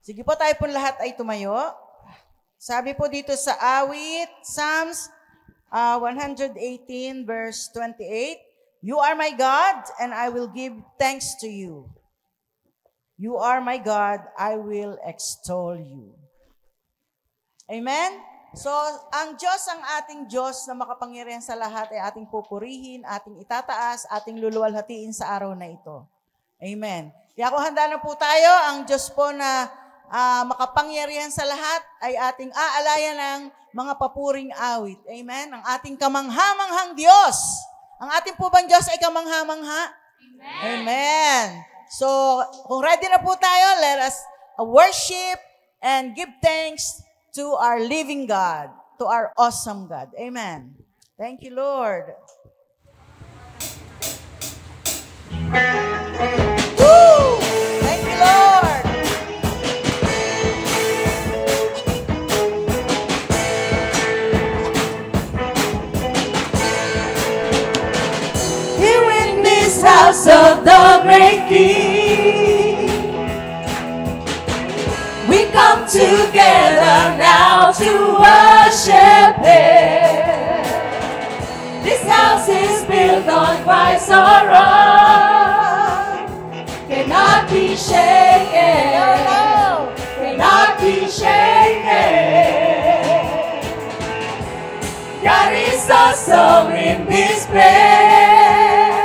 Sige po, tayo po lahat ay tumayo. Sabi po dito sa awit, Psalms 118 verse 28, You are my God, and I will give thanks to you. You are my God, I will extol you. Amen? So, ang Diyos, ang ating Diyos na makapangyarihan sa lahat ay ating pupurihin, ating itataas, ating luluwalhatiin sa araw na ito. Amen. Kaya kung handa na po tayo, ang Diyos po na makapangyarihan sa lahat ay ating aalayan ng mga papuring awit. Amen? Ang ating kamanghamanghang Diyos. Ang ating po bang Diyos ay kamanghamangha? Amen. Amen. So, kung ready na po tayo, let us worship and give thanks to our living God, to our awesome God. Amen. Thank you, Lord. Woo! Thank you, Lord. Here in this house of the great King, we come together now to worship Him. This house is built on Christ's rock, cannot be shaken, cannot be shaken. God is awesome in this place.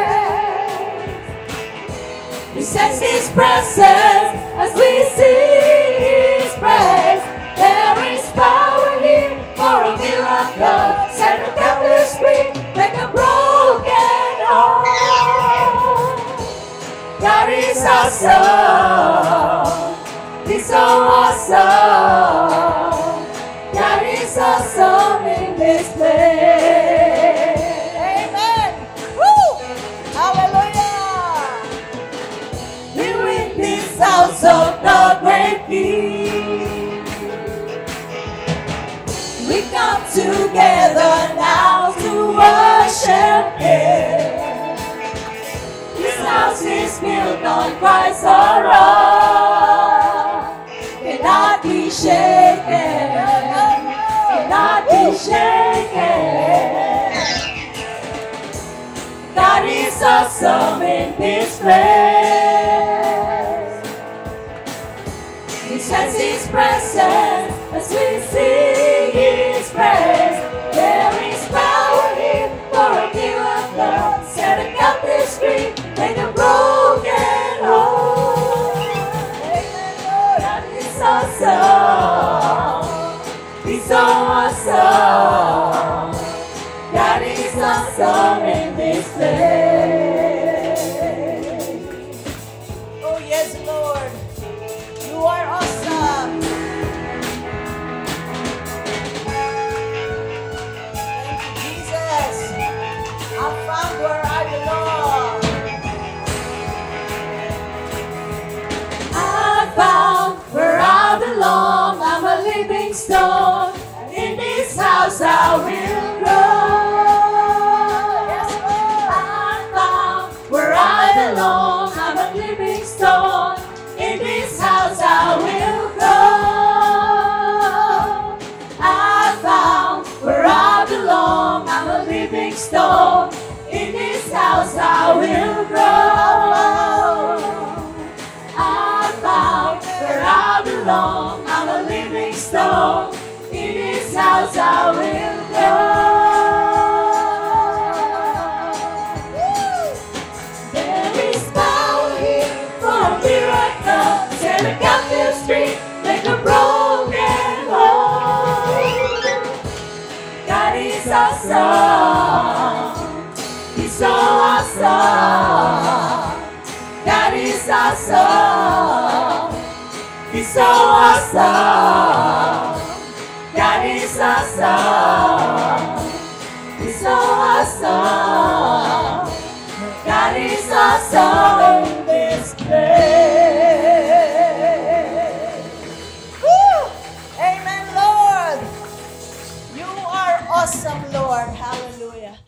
We sense His presence as we sing His praise. There is power here for a miracle. Set the captives free, make a broken heart. God is awesome. He's so awesome. God is awesome in this place. Amen. Woo! Hallelujah. Here in this house of the great King, we come together now to worship Him. This house is built on Christ's rock, cannot be shaken, cannot be shaken. God is awesome in this place. We sense His presence as we sing His praise. There is power here for a miracle. Set the captives free, make a broken heart. God is awesome. He's so awesome. God is awesome in this place. Oh, yes, Lord. You are awesome. Thank you, Jesus. I found where I belong. I found where I belong. I'm a living stone. In this house I will grow. Yes, Lord. I found where I belong. I'm a living stone. In this house I will grow. I found where I belong. I'm a living stone. In this house I will grow. I found where I belong. I'm a living stone. In this house I will grow. There is power here for a miracle. Set the captives free, make a broken heart. God is awesome. He's so awesome. God is awesome. He's so awesome. God is awesome. He's so awesome. God is awesome in this place. Woo! Amen, Lord. You are awesome, Lord. Hallelujah.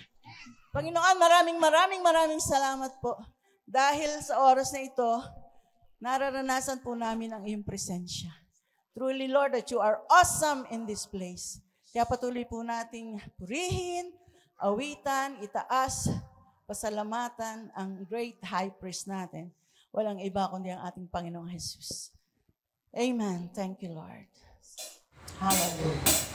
Panginoon, maraming salamat po. Dahil sa oras na ito, nararanasan po namin ang iyong presensya. Truly, Lord, that you are awesome in this place. Kaya patuloy po nating purihin, awitan, itaas, pasalamatan ang great high priest natin. Walang iba kundi ang ating Panginoong Jesus. Amen. Thank you, Lord. Hallelujah.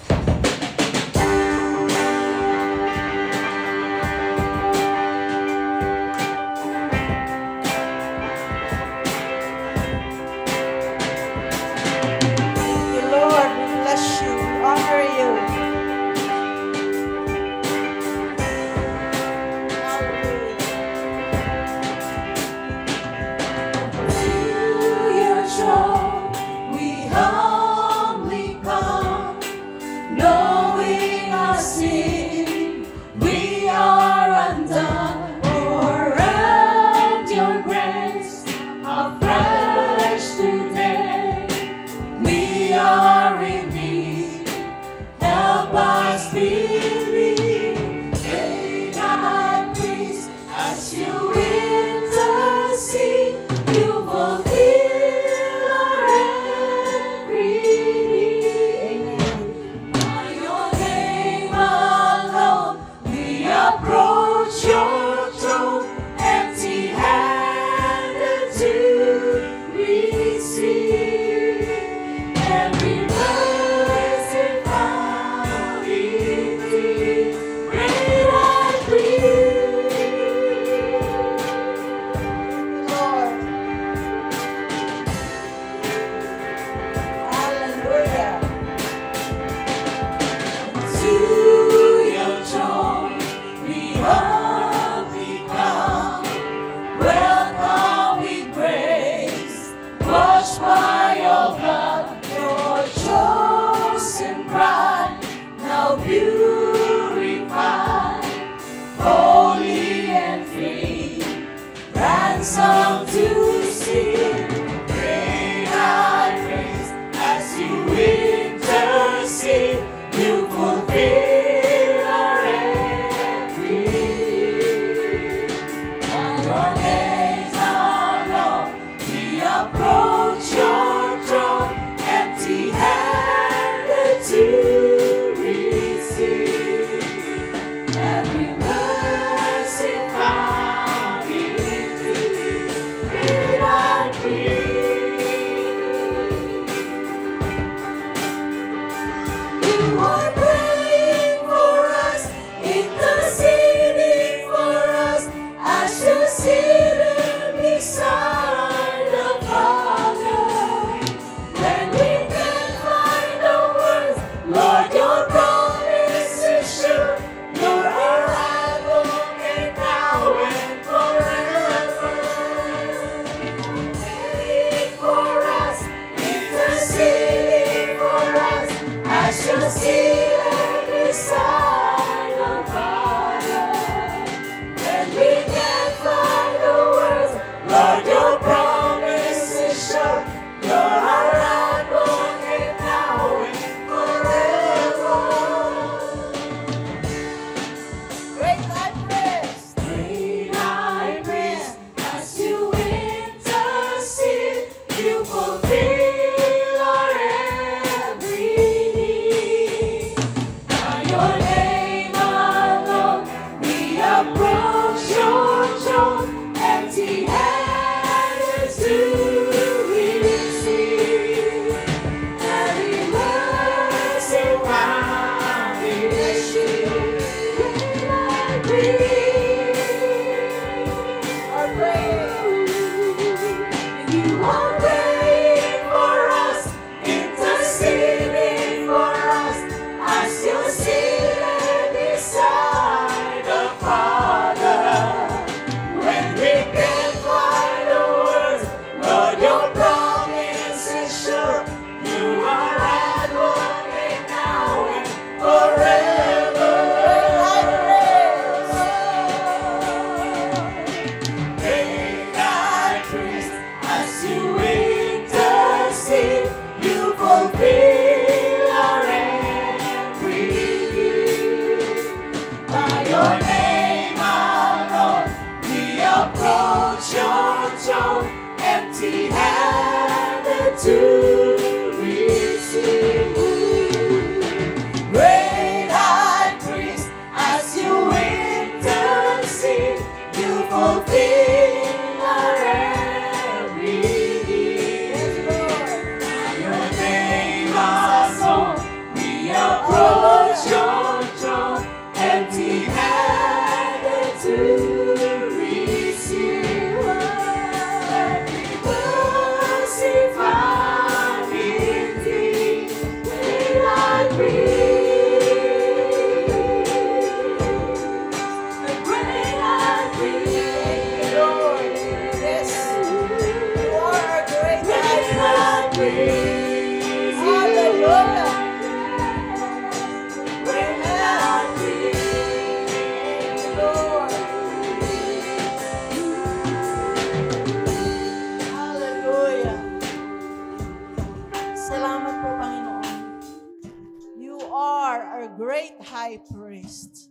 priest.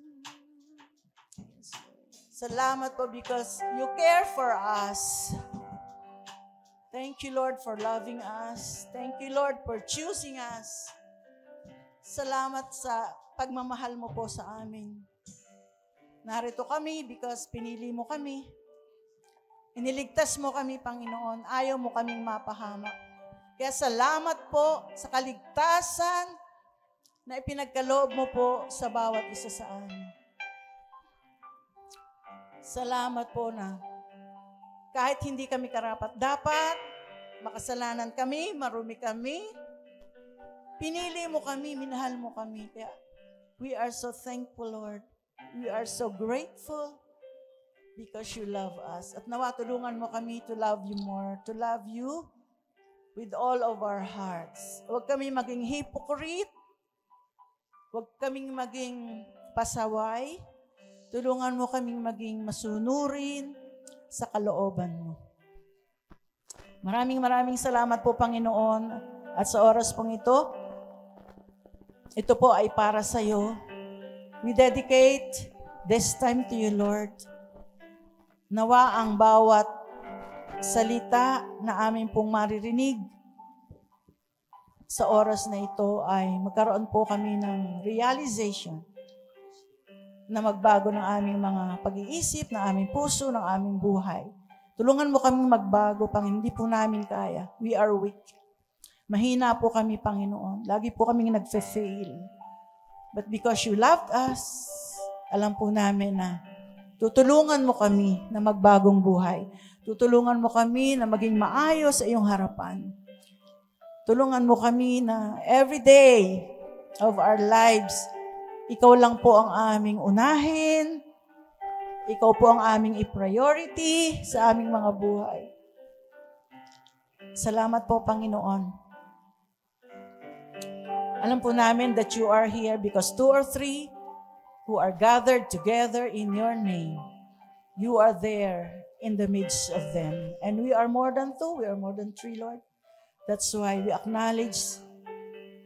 Salamat po because you care for us. Thank you, Lord, for loving us. Thank you, Lord, for choosing us. Salamat sa pagmamahal mo po sa amin. Narito kami because pinili mo kami. Iniligtas mo kami, Panginoon. Ayaw mo kaming mapahamak. Kaya salamat po sa kaligtasan na ipinagkaloob mo po sa bawat isa sa amin. Salamat po na kahit hindi kami karapat-dapat, makasalanan kami, marumi kami, pinili mo kami, minahal mo kami. Kaya we are so thankful, Lord. We are so grateful because you love us. At nawa, tulungan mo kami to love you more, to love you with all of our hearts. Huwag kami maging hypocrite. Huwag kaming maging pasaway. Tulungan mo kaming maging masunurin sa kalooban mo. Maraming salamat po, Panginoon. At sa oras pong ito po ay para sa iyo. We dedicate this time to you, Lord. Nawa ang bawat salita na amin pong maririnig sa oras na ito ay magkaroon po kami ng realization na magbago ng aming mga pag-iisip, ng aming puso, ng aming buhay. Tulungan mo kaming magbago, hindi po namin kaya. We are weak. Mahina po kami, Panginoon. Lagi po kaming nagfe-fail. But because you loved us, alam po namin na tutulungan mo kami na magbagong buhay. Tutulungan mo kami na maging maayos sa iyong harapan. Tulungan mo kami na every day of our lives, ikaw lang po ang aming unahin. Ikaw po ang aming i-priority sa aming mga buhay. Salamat po, Panginoon. Alam po namin that you are here because 2 or 3 who are gathered together in your name, you are there in the midst of them. And we are more than 2, we are more than 3, Lord. That's why we acknowledge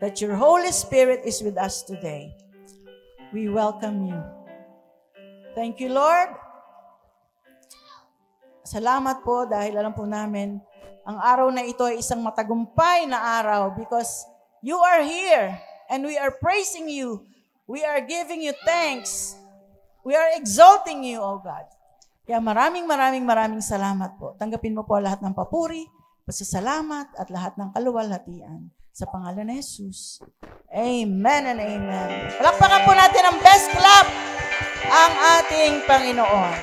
that your Holy Spirit is with us today. We welcome you. Thank you, Lord. Salamat po dahil alam po namin, ang araw na ito ay isang matagumpay na araw because you are here and we are praising you. We are giving you thanks. We are exalting you, O God. Kaya maraming salamat po. Tanggapin mo po lahat ng papuri, pasasalamat at lahat ng kaluwalhatian. Sa pangalan ni Jesus. Amen and amen. Palakpakan po natin ang best clap ang ating Panginoon.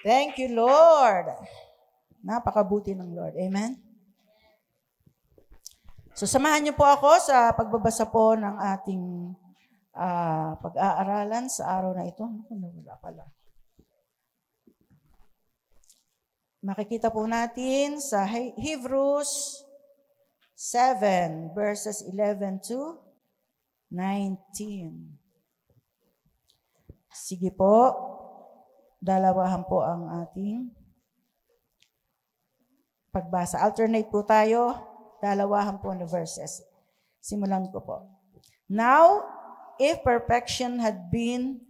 Thank you, Lord. Napakabuti ng Lord. Amen. So, samahan niyo po ako sa pagbabasa po ng ating pag-aaralan sa araw na ito. Wala pala. Makikita po natin sa Hebrews 7, verses 11 to 19. Sige po, dalawahan po ang ating pagbasa. Alternate po tayo, dalawahan po ng verses. Simulan ko po. Now, if perfection had been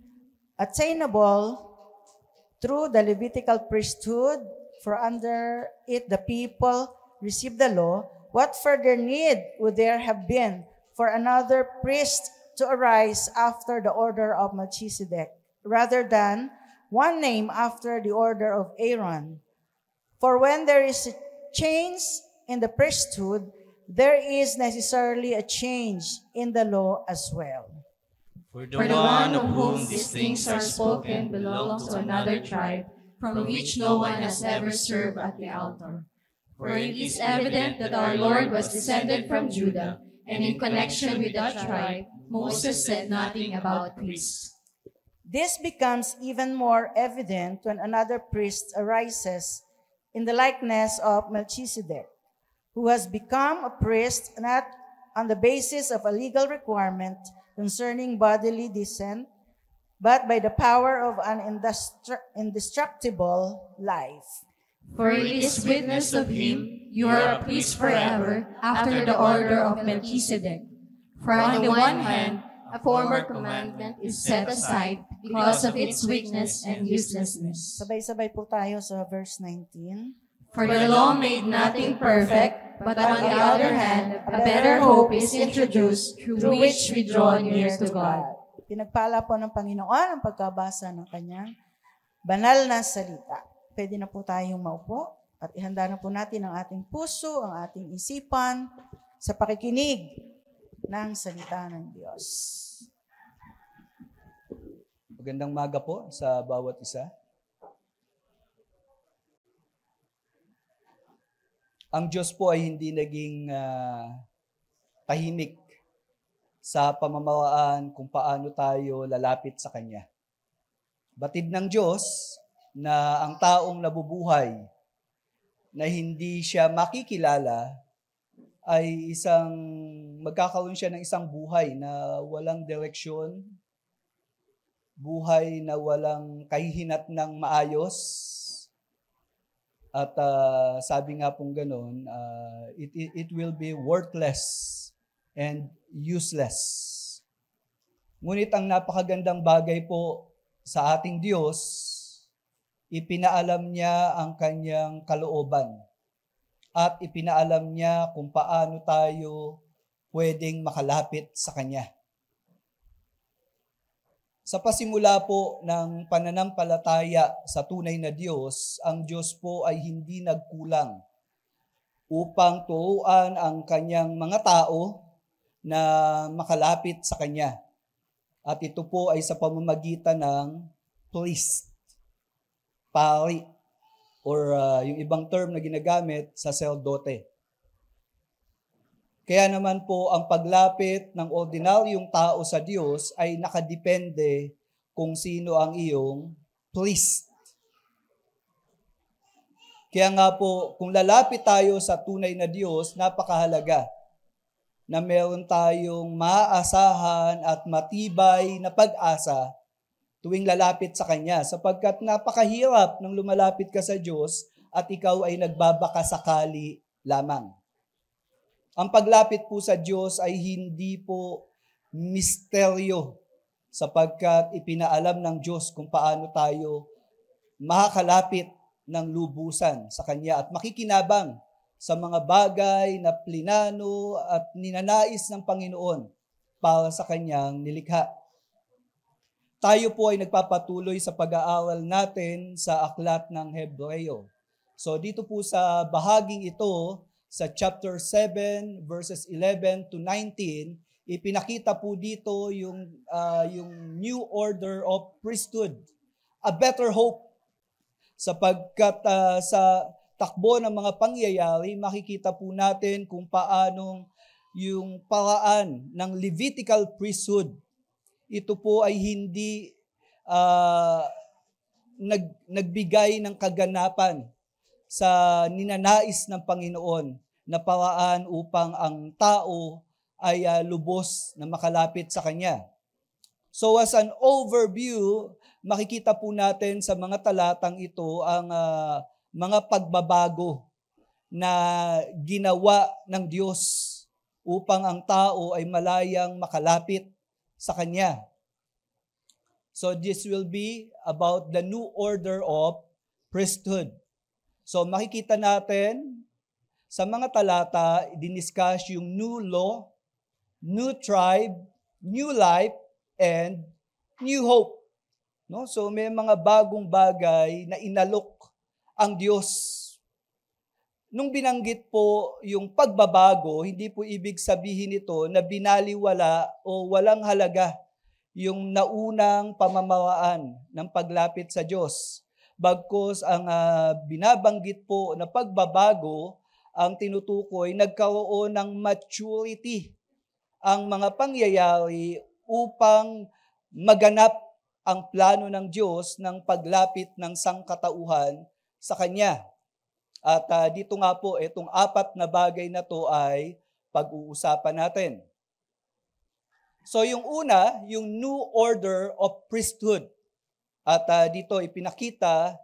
attainable through the Levitical priesthood, for under it the people received the law, what further need would there have been for another priest to arise after the order of Melchizedek, rather than one name after the order of Aaron? For when there is a change in the priesthood, there is necessarily a change in the law as well. For the one of whom these things are spoken belongs to another tribe, from which no one has ever served at the altar. For it is evident that our Lord was descended from Judah, and in connection with that tribe, Moses said nothing about priests. This becomes even more evident when another priest arises in the likeness of Melchizedek, who has become a priest not on the basis of a legal requirement concerning bodily descent, but by the power of an indestructible life. For it is witness of him, you are a priest forever, after the order of Melchizedek. For on the one hand, a former commandment is set aside because of its weakness and uselessness. Sabay-sabay po tayo sa verse 19. For the law made nothing perfect, but on the other hand, a better hope is introduced through which we draw near to God. Pinagpala po ng Panginoon ang pagkabasa ng kanyang banal na salita. Pwede na po tayong maupo at ihanda na po natin ang ating puso, ang ating isipan sa pakikinig ng salita ng Diyos. Magandang maga po sa bawat isa. Ang Diyos po ay hindi naging tahimik sa pamamaraan kung paano tayo lalapit sa Kanya. Batid ng Diyos na ang taong nabubuhay na hindi siya makikilala ay magkakaroon siya ng isang buhay na walang direksyon, buhay na walang kahihinatnang maayos. At sabi nga pong ganun, it will be worthless and useless. Ngunit ang napakagandang bagay po sa ating Diyos, ipinaalam niya ang kanyang kalooban at ipinaalam niya kung paano tayo pwedeng makalapit sa Kanya. Sa pasimula po ng pananampalataya sa tunay na Diyos, ang Diyos po ay hindi nagkulang upang turuan ang Kanyang mga tao na makalapit sa Kanya. At ito po ay sa pamamagitan ng priest, pari, or yung ibang term na ginagamit, sacerdote. Kaya naman po ang paglapit ng ordinaryong tao sa Diyos ay nakadepende kung sino ang iyong priest. Kaya nga po, kung lalapit tayo sa tunay na Diyos, napakahalaga na meron tayong maaasahan at matibay na pag-asa tuwing lalapit sa Kanya, sapagkat napakahirap nang lumalapit ka sa Diyos at ikaw ay nagbabakasakali lamang. Ang paglapit po sa Diyos ay hindi po misteryo, sapagkat ipinaalam ng Diyos kung paano tayo makakalapit ng lubusan sa Kanya at makikinabang sa mga bagay na plinano at ninanais ng Panginoon para sa Kanyang nilikha. Tayo po ay nagpapatuloy sa pag-aaral natin sa aklat ng Hebreo. So dito po sa bahaging ito, sa chapter 7, verses 11 to 19, ipinakita po dito yung new order of priesthood, a better hope. Sapagkat sa takbo ng mga pangyayari, makikita po natin kung paanong yung paraan ng Levitical priesthood, ito po ay hindi nagbigay ng kaganapan sa ninanais ng Panginoon na paraan upang ang tao ay lubos na makalapit sa Kanya. So as an overview, makikita po natin sa mga talatang ito ang mga pagbabago na ginawa ng Diyos upang ang tao ay malayang makalapit sa Kanya. So this will be about the new order of priesthood. So makikita natin sa mga talata, diniscuss yung new law, new tribe, new life, and new hope. No? So may mga bagong bagay na inalok ang Diyos. Nung binanggit po yung pagbabago, hindi po ibig sabihin ito na binaliwala o walang halaga yung naunang pamamaraan ng paglapit sa Diyos. Bagkus ang binabanggit po na pagbabago, ang tinutukoy, nagkaroon ng maturity ang mga pangyayari upang maganap ang plano ng Diyos ng paglapit ng sangkatauhan sa Kanya. At dito nga po, itong 4 na bagay na to ay pag-uusapan natin. So yung una, yung new order of priesthood. At dito ipinakita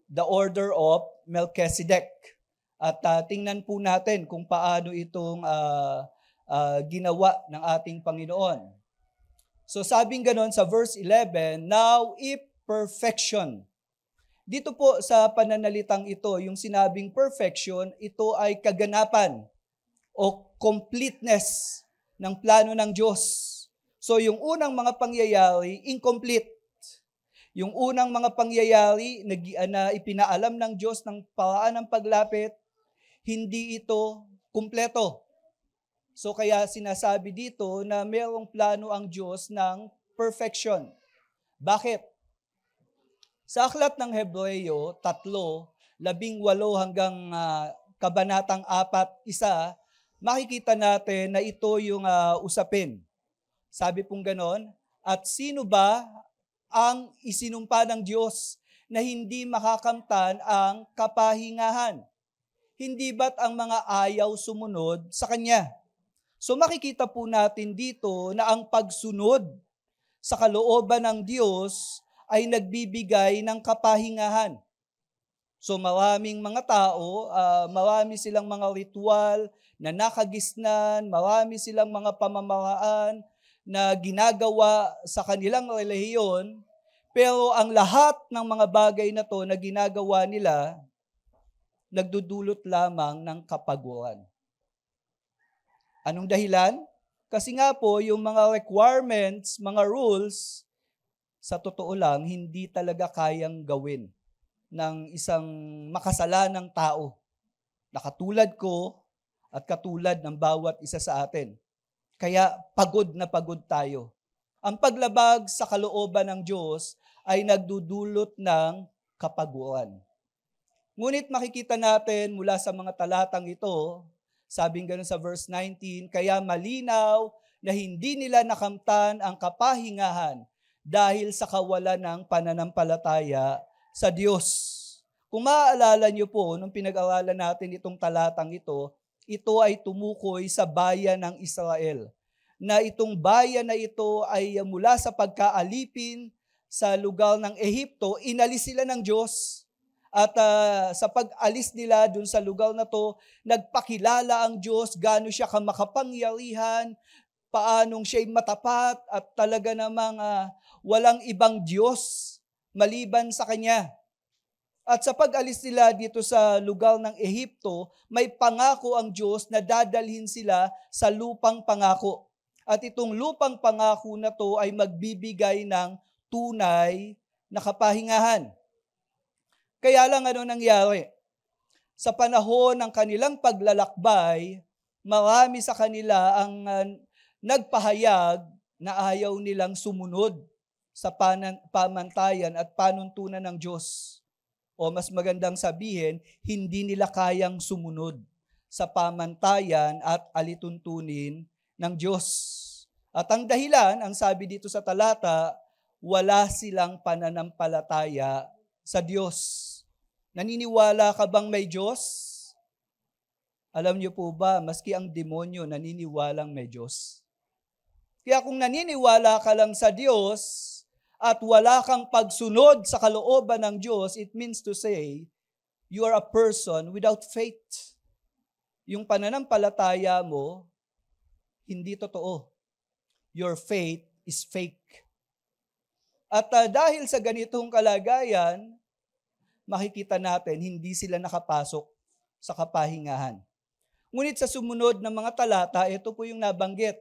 the order of Melchizedek. At tingnan po natin kung paano itong ginawa ng ating Panginoon. So sabing ganon sa verse 11, now if perfection. Dito po sa pananalitang ito, yung sinabing perfection, ito ay kaganapan o completeness ng plano ng Diyos. So yung unang mga pangyayari, incomplete. Yung unang mga pangyayari na ipinaalam ng Diyos ng paraan ng paglapit, hindi ito kumpleto. So kaya sinasabi dito na mayroong plano ang Diyos ng perfection. Bakit? Sa aklat ng Hebreo 3:18 hanggang kabanatang 4:1, makikita natin na ito yung usapin. Sabi pong ganon, at sino ba ang isinumpa ng Diyos na hindi makakamtan ang kapahingahan? Hindi ba't ang mga ayaw sumunod sa Kanya? So makikita po natin dito na ang pagsunod sa kalooban ng Diyos ay nagbibigay ng kapahingahan. So maraming mga tao, marami silang mga ritual na nakagisnan, marami silang mga pamamaraan na ginagawa sa kanilang relihiyon, pero ang lahat ng mga bagay na to na ginagawa nila, nagdudulot lamang ng kapaguran. Anong dahilan? Kasi nga po, yung mga requirements, mga rules, sa totoo lang, hindi talaga kayang gawin ng isang makasalanang tao na katulad ko at katulad ng bawat isa sa atin. Kaya pagod na pagod tayo. Ang paglabag sa kalooban ng Diyos ay nagdudulot ng kapaguran. Ngunit makikita natin mula sa mga talatang ito, sabing gano'n sa verse 19, kaya malinaw na hindi nila nakamtan ang kapahingahan dahil sa kawalan ng pananampalataya sa Diyos. Kung maaalala niyo po, nung pinag-aralan natin itong talatang ito ay tumukoy sa bayan ng Israel. Na itong bayan na ito ay mula sa pagkaalipin sa lugar ng Ehipto, inalis sila ng Diyos. At sa pag-alis nila dun sa lugar na to, nagpakilala ang Diyos, gaano siya kamakapangyarihan, paanong siya'y matapat at talaga namang walang ibang Diyos maliban sa Kanya. At sa pag-alis nila dito sa lugar ng Ehipto, may pangako ang Diyos na dadalhin sila sa lupang pangako. At itong lupang pangako na to ay magbibigay ng tunay na kapahingahan. Kaya lang ano nangyari? Sa panahon ng kanilang paglalakbay, marami sa kanila ang nagpahayag na ayaw nilang sumunod sa pamantayan at panuntunan ng Diyos. O mas magandang sabihin, hindi nila kayang sumunod sa pamantayan at alituntunin ng Diyos. At ang dahilan, ang sabi dito sa talata, wala silang pananampalataya sa Diyos. Naniniwala ka bang may Diyos? Alam niyo po ba, maski ang demonyo naniniwalang may Diyos. Kaya kung naniniwala ka lang sa Diyos at wala kang pagsunod sa kalooban ng Diyos, it means to say, you are a person without faith. Yung pananampalataya mo, hindi totoo. Your faith is fake. At dahil sa ganitong kalagayan, makikita natin, hindi sila nakapasok sa kapahingahan. Ngunit sa sumunod na mga talata, ito po yung nabanggit.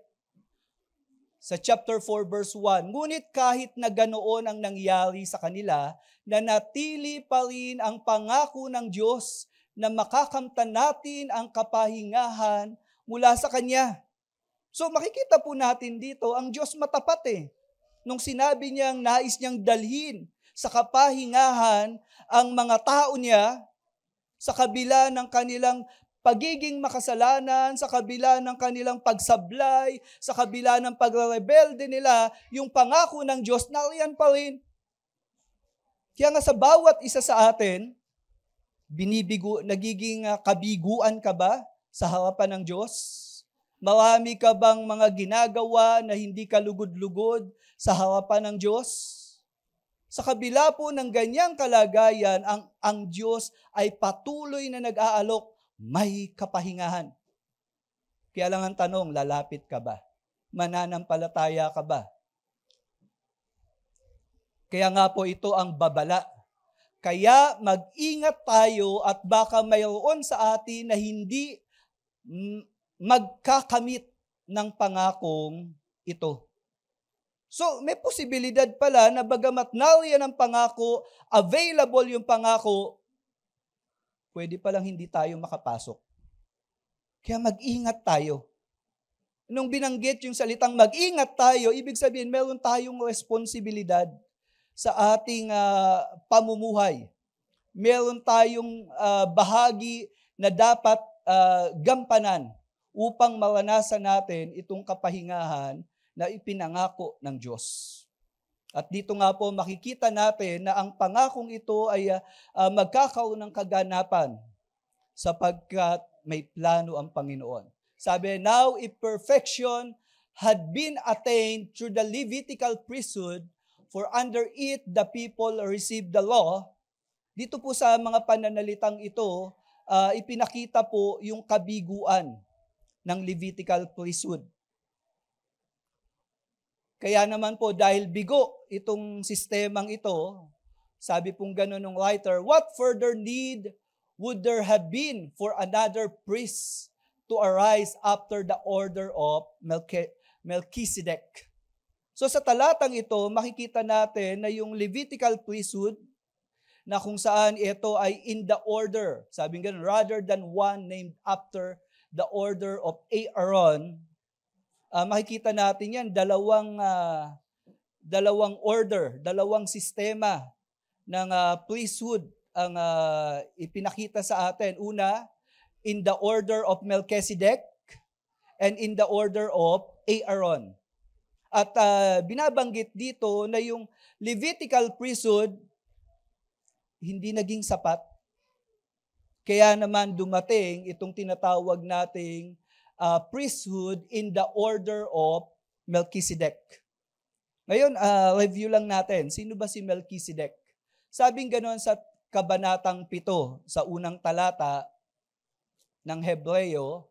Sa chapter 4 verse 1, ngunit kahit na ganoon ang nangyari sa kanila, nanatili pa rin ang pangako ng Diyos na makakamtan natin ang kapahingahan mula sa Kanya. So makikita po natin dito, ang Diyos matapat Nung sinabi niyang nais niyang dalhin sa kapahingahan ang mga tao niya, sa kabila ng kanilang pagiging makasalanan, sa kabila ng kanilang pagsablay, sa kabila ng pagrebelde nila, yung pangako ng Diyos, nariyan pa rin. Kaya nga sa bawat isa sa atin, nagiging kabiguan ka ba sa harapan ng Diyos? Marami ka bang mga ginagawa na hindi ka lugod-lugod sa harapan ng Diyos? Sa kabila po ng ganyang kalagayan, ang Diyos ay patuloy na nag-aalok, may kapahingahan. Kaya lang ang tanong, lalapit ka ba? Mananampalataya ka ba? Kaya nga po ito ang babala. Kaya mag-ingat tayo at baka mayroon sa atin na hindi magkakamit ng pangakong ito. So, may posibilidad pala na bagamat nariyan ang pangako, available yung pangako, pwede palang hindi tayo makapasok. Kaya mag-ingat tayo. Nung binanggit yung salitang mag-ingat tayo, ibig sabihin meron tayong responsibilidad sa ating pamumuhay. Meron tayong bahagi na dapat gampanan upang maranasan natin itong kapahingahan na ipinangako ng Diyos. At dito nga po makikita natin na ang pangakong ito ay magkakaroon ng kaganapan sapagkat may plano ang Panginoon. Sabi, now if perfection had been attained through the Levitical priesthood, for under it the people received the law. Dito po sa mga pananalitang ito, ipinakita po yung kabiguan ng Levitical priesthood. Kaya naman po dahil bigo itong sistemang ito, sabi pong gano'n ng writer, what further need would there have been for another priest to arise after the order of Melchizedek? So sa talatang ito, makikita natin na yung Levitical priesthood na kung saan ito ay in the order, sabi nga, rather than one named after the order of Aaron, makikita natin yan, dalawang order, dalawang sistema ng priesthood ang ipinakita sa atin. Una, in the order of Melchizedek and in the order of Aaron. At binabanggit dito na yung Levitical priesthood hindi naging sapat. Kaya naman dumating itong tinatawag nating priesthood in the order of Melchizedek. Ngayon, review lang natin. Sino ba si Melchizedek? Sabing ganoon sa Kabanatang 7, sa unang talata ng Hebreo,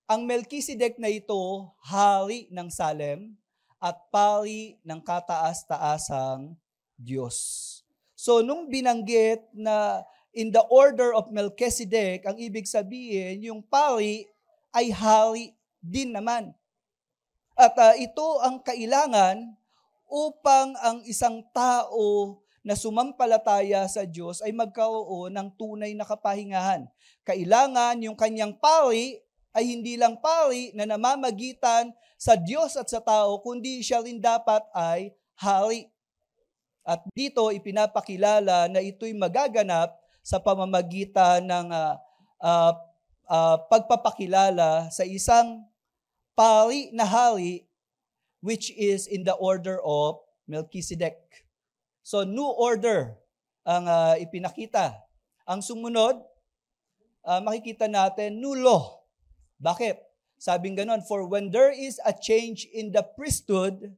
ang Melchizedek na ito, hari ng Salem at pari ng kataas-taasang Diyos. So, nung binanggit na in the order of Melchizedek, ang ibig sabihin, yung pari ay hari din naman. At ito ang kailangan upang ang isang tao na sumampalataya sa Diyos ay magkaroon ng tunay na kapahingahan. Kailangan yung kanyang pari ay hindi lang pari na namamagitan sa Diyos at sa tao, kundi siya rin dapat ay hari. At dito ipinapakilala na ito'y magaganap sa pamamagitan ng pagpapakilala sa isang pari na hari which is in the order of Melchizedek. So, new order ang ipinakita. Ang sumunod, makikita natin, new law. Bakit? Sabing ganon, for when there is a change in the priesthood,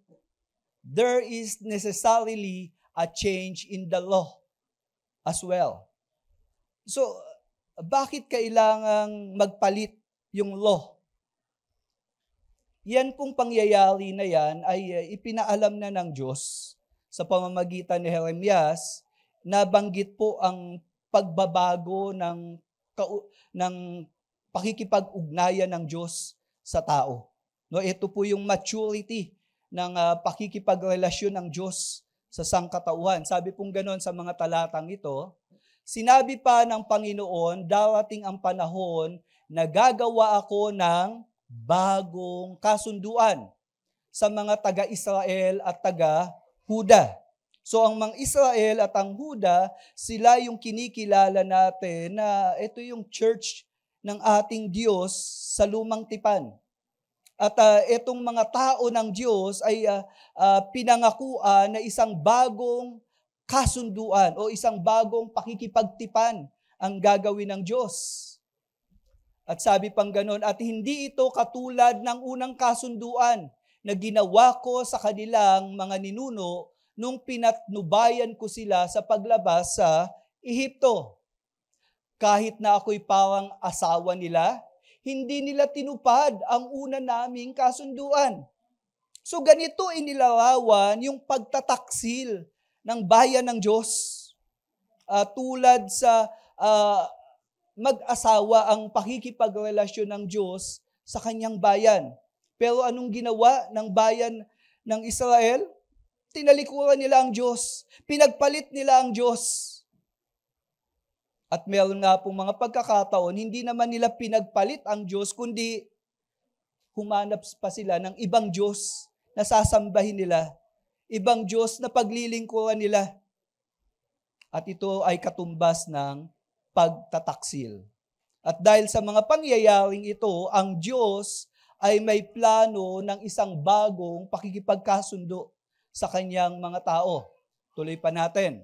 there is necessarily a change in the law as well. So, bakit kailangang magpalit yung law? Yan pong pangyayari na yan ay ipinaalam na ng Diyos sa pamamagitan ni Jeremias. Nabanggit po ang pagbabago ng pakikipag-ugnayan ng Diyos sa tao. No, ito po yung maturity ng pakikipagrelasyon ng Diyos sa sangkatauhan. Sabi pong gano'n sa mga talatang ito, sinabi pa ng Panginoon, darating ang panahon na gagawa ako ng bagong kasunduan sa mga taga-Israel at taga-Huda. So ang mga Israel at ang Huda, sila yung kinikilala natin na ito yung church ng ating Diyos sa lumang tipan. At itong mga tao ng Diyos ay pinangakuan na isang bagong kasunduan o isang bagong pakikipagtipan ang gagawin ng Diyos. At sabi pang ganon, at hindi ito katulad ng unang kasunduan na ginawa ko sa kanilang mga ninuno nung pinatnubayan ko sila sa paglabas sa Ehipto. Kahit na ako'y parang asawa nila, hindi nila tinupad ang una naming kasunduan. So ganito inilarawan yung pagtataksil ng bayan ng Diyos. Tulad sa mag-asawa ang pakikipagrelasyon ng Diyos sa kanyang bayan. Pero anong ginawa ng bayan ng Israel? Tinalikuran nila ang Diyos. Pinagpalit nila ang Diyos. At meron nga pong mga pagkakataon, hindi naman nila pinagpalit ang Diyos, kundi humanap pa sila ng ibang Diyos na sasambahin nila. Ibang Diyos na paglilingkuran nila. At ito ay katumbas ng pagtataksil. At dahil sa mga pangyayaring ito, ang Diyos ay may plano ng isang bagong pakikipagkasundo sa kanyang mga tao. Tuloy pa natin.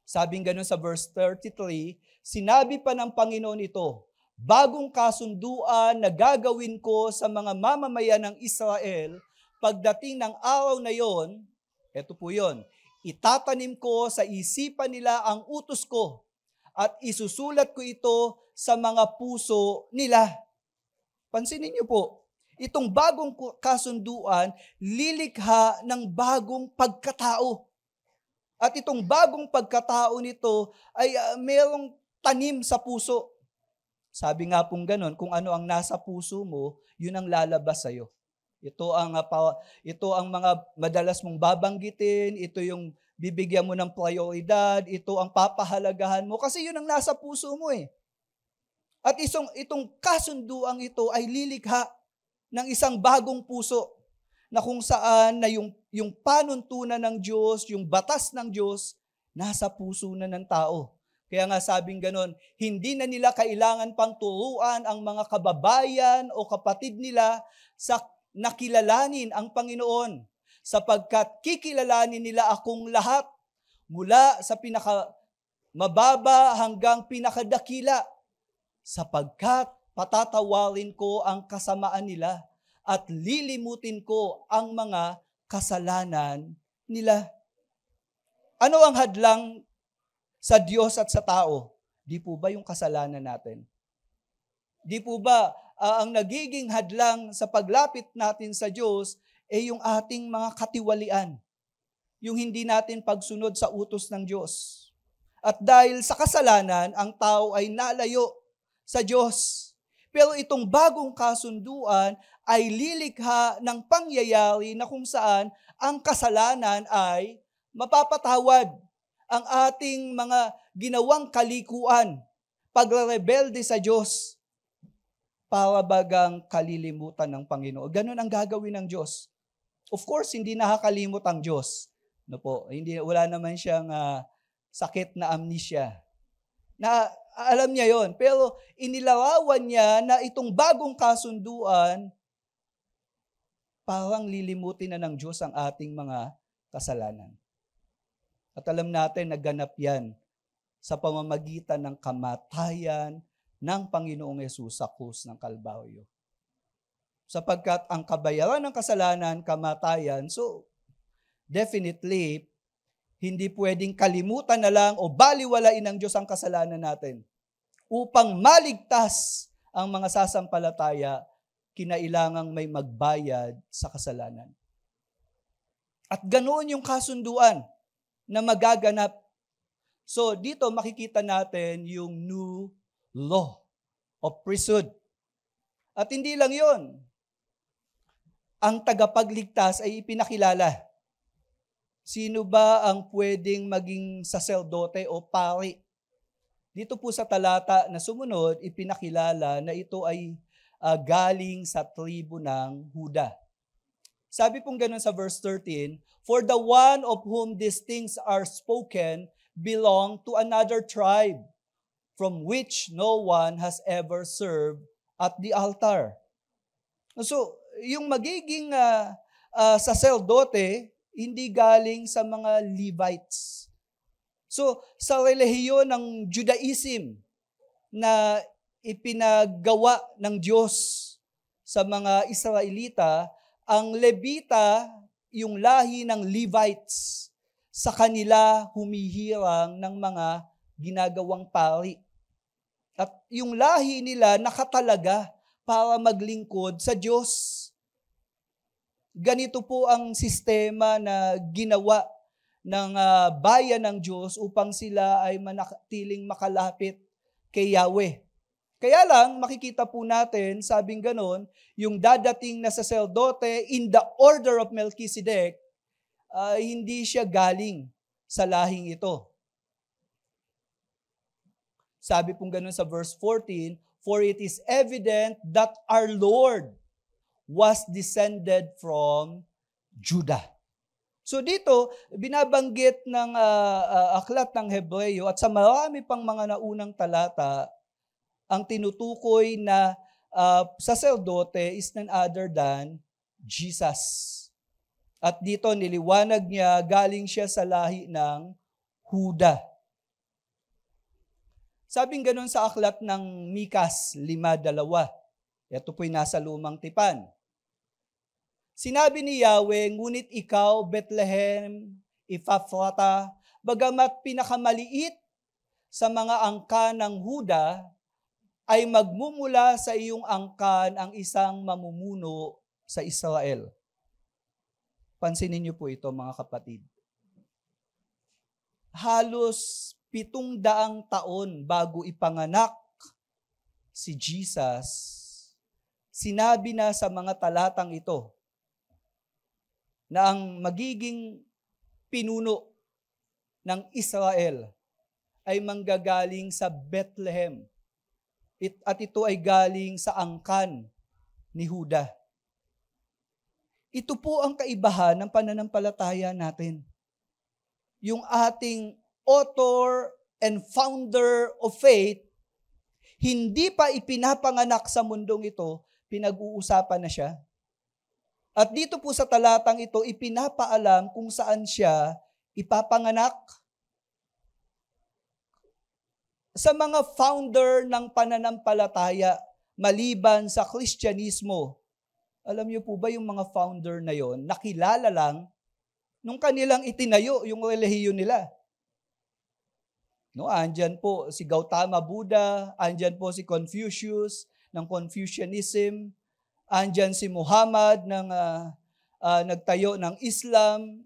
Sabing ganun sa verse 33, sinabi pa ng Panginoon ito, bagong kasunduan na gagawin ko sa mga mamamayan ng Israel pagdating ng araw na yon, eto po yon, itatanim ko sa isipan nila ang utos ko at isusulat ko ito sa mga puso nila. Pansinin niyo po, itong bagong kasunduan, lilikha ng bagong pagkatao. At itong bagong pagkatao nito ay mayroong tanim sa puso. Sabi nga pong ganon, kung ano ang nasa puso mo, yun ang lalabas sa'yo. Ito ang mga madalas mong babanggitin, ito yung bibigyan mo ng prioridad, ito ang papahalagahan mo, kasi yun ang nasa puso mo eh. At itong kasunduang ito ay lilikha ng isang bagong puso na kung saan na yung panuntunan ng Diyos, yung batas ng Diyos, nasa puso na ng tao. Kaya nga sabing ganon, hindi na nila kailangan pang turuan ang mga kababayan o kapatid nila sa nakilalanin ang Panginoon, sapagkat kikilalanin nila akong lahat mula sa pinakamababa hanggang pinakadakila, sapagkat patatawarin ko ang kasamaan nila at lilimutin ko ang mga kasalanan nila. Ano ang hadlang sa Diyos at sa tao? Di po ba yung kasalanan natin? Di po ba ang nagiging hadlang sa paglapit natin sa Diyos yung ating mga katiwalian? Yung hindi natin pagsunod sa utos ng Diyos. At dahil sa kasalanan, ang tao ay nalayo sa Diyos. Pero itong bagong kasunduan ay lilikha ng pangyayari na kung saan ang kasalanan ay mapapatawad. Ang ating mga ginawang kalikuan, pagrebelde sa Diyos, para bagang kalilimutan ng Panginoon. Ganun ang gagawin ng Diyos. Of course, hindi nakakalimot ang Diyos. Wala naman siyang sakit na amnesia. Na alam niya yon, pero inilarawan niya na itong bagong kasunduan, parang lilimutin na ng Diyos ang ating mga kasalanan. At alam natin, naganap yan sa pamamagitan ng kamatayan ng Panginoong Hesus sa krus ng Kalbaryo. Sapagkat ang kabayaran ng kasalanan, kamatayan, so definitely, hindi pwedeng kalimutan na lang o baliwalain ng Diyos ang kasalanan natin. Upang maligtas ang mga sasampalataya, kinailangang may magbayad sa kasalanan. At ganoon yung kasunduan na magaganap. So dito makikita natin yung new law of priesthood. At hindi lang yon. Ang tagapagligtas ay ipinakilala. Sino ba ang pwedeng maging saserdote o pari? Dito po sa talata na sumunod, ipinakilala na ito ay galing sa tribo ng Huda. Sabi pong ganun sa verse 13, for the one of whom these things are spoken belong to another tribe, from which no one has ever served at the altar. So, yung magiging saserdote, hindi galing sa mga Levites. So, sa relihiyon ng Judaism na ipinagawa ng Diyos sa mga Israelita, ang Levita, yung lahi ng Levites, sa kanila humihirang ng mga ginagawang pari. At yung lahi nila nakatalaga para maglingkod sa Diyos. Ganito po ang sistema na ginawa ng bayan ng Diyos upang sila ay manatiling makalapit kay Yahweh. Kaya lang, makikita po natin, sabing ganon, yung dadating na saserdote in the order of Melchizedek, hindi siya galing sa lahing ito. Sabi pong ganon sa verse 14, "For it is evident that our Lord was descended from Judah." So dito, binabanggit ng aklat ng Hebreo at sa marami pang mga naunang talata, ang tinutukoy na saserdote is none other than Jesus. At dito niliwanag niya, galing siya sa lahi ng Huda. Sabing ganun sa aklat ng Mikas 5:2. Ito po'y nasa lumang tipan. Sinabi ni Yahweh, "Ngunit ikaw, Bethlehem, Ephrathah, bagamat pinakamaliit sa mga angkan ng Huda, ay magmumula sa iyong angkan ang isang mamumuno sa Israel." Pansinin niyo po ito, mga kapatid. Halos 700 taon bago ipanganak si Jesus, sinabi na sa mga talatang ito na ang magiging pinuno ng Israel ay manggagaling sa Bethlehem. At ito ay galing sa angkan ni Huda. Ito po ang kaibahan ng pananampalataya natin. Yung ating author and founder of faith, hindi pa ipinapanganak sa mundong ito, pinag-uusapan na siya. At dito po sa talatang ito, ipinapaalam kung saan siya ipapanganak. Sa mga founder ng pananampalataya, maliban sa Kristyanismo, alam niyo po ba yung mga founder na yon, nakilala lang nung kanilang itinayo yung relihiyon nila. No, andyan po si Gautama Buddha, andyan po si Confucius ng Confucianism, andyan si Muhammad ng nagtayo ng Islam,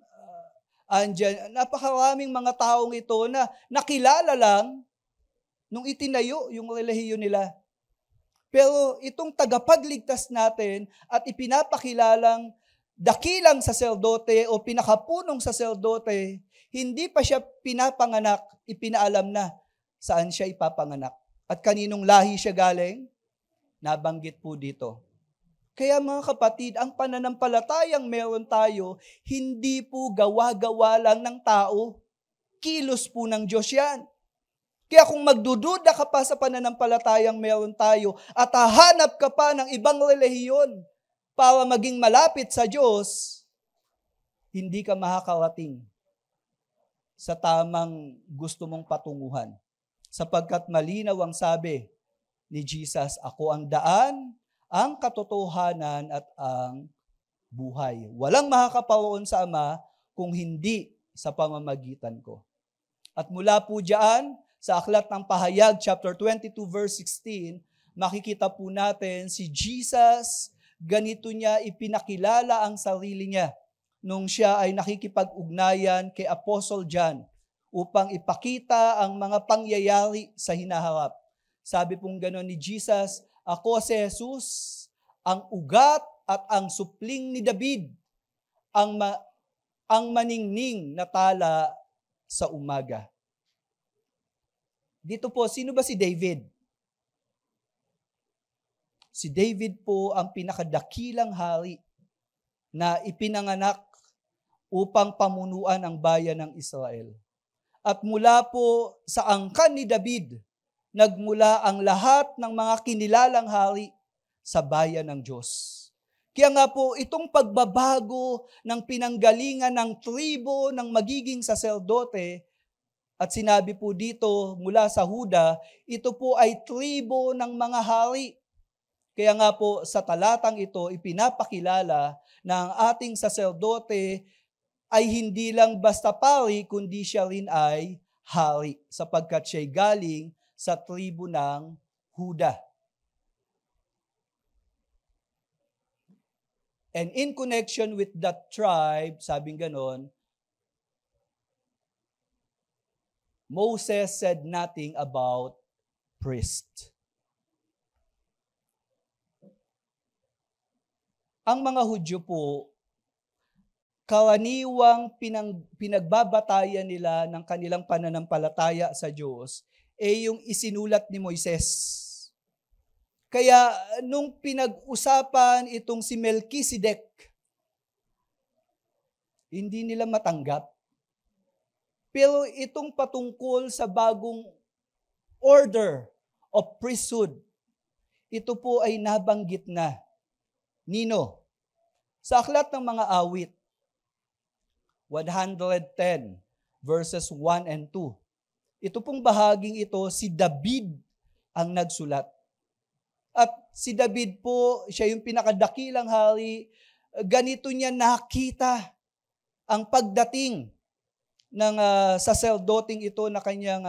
andyan, napakaraming mga taong ito na nakilala lang nung itinayo yung relihiyon nila. Pero itong tagapagligtas natin at ipinapakilalang dakilang saserdote o pinakapunong saserdote, hindi pa siya pinapanganak, ipinaalam na saan siya ipapanganak. At kaninong lahi siya galing? Nabanggit po dito. Kaya mga kapatid, ang pananampalatayang meron tayo, hindi po gawa-gawa lang ng tao. Kilos po ng Diyos yan. Kaya kung magdududa ka pa sa pananampalatayang meron tayo at hahanap ka pa ng ibang relihiyon para maging malapit sa Diyos, hindi ka makakarating sa tamang gusto mong patunguhan. Sapagkat malinaw ang sabi ni Jesus, "Ako ang daan, ang katotohanan at ang buhay. Walang makakaparoon sa Ama kung hindi sa pamamagitan ko." At mula po diyan, sa aklat ng Pahayag, chapter 22, verse 16, makikita po natin si Jesus, ganito niya ipinakilala ang sarili niya nung siya ay nakikipag-ugnayan kay Apostle John upang ipakita ang mga pangyayari sa hinaharap. Sabi pong gano'n ni Jesus, "Ako si Jesus, ang ugat at ang supling ni David, ang maningning na tala sa umaga." Dito po, sino ba si David? Si David po ang pinakadakilang hari na ipinanganak upang pamunuan ang bayan ng Israel. At mula po sa angkan ni David, nagmula ang lahat ng mga kinilalang hari sa bayan ng Diyos. Kaya nga po, itong pagbabago ng pinanggalingan ng tribo ng magiging saserdote, at sinabi po dito mula sa Huda, ito po ay tribo ng mga hari. Kaya nga po sa talatang ito, ipinapakilala na ang ating saserdote ay hindi lang basta pari, kundi siya rin ay hari, sapagkat siya'y galing sa tribo ng Huda. And in connection with that tribe, sabing ganon, Moses said nothing about priest. Ang mga Hudyo po, karaniwang pinagbabatayan nila ng kanilang pananampalataya sa Diyos yung isinulat ni Moises. Kaya nung pinag-usapan itong si Melchizedek, hindi nila matanggap. Pero itong patungkol sa bagong order of priesthood, ito po ay nabanggit na. Nino? Sa aklat ng mga awit, 110 verses 1 and 2. Ito pong bahaging ito, si David ang nagsulat. At si David po, siya yung pinakadakilang hari, ganito niya nakita ang pagdating ng sacerdoting ito na kanyang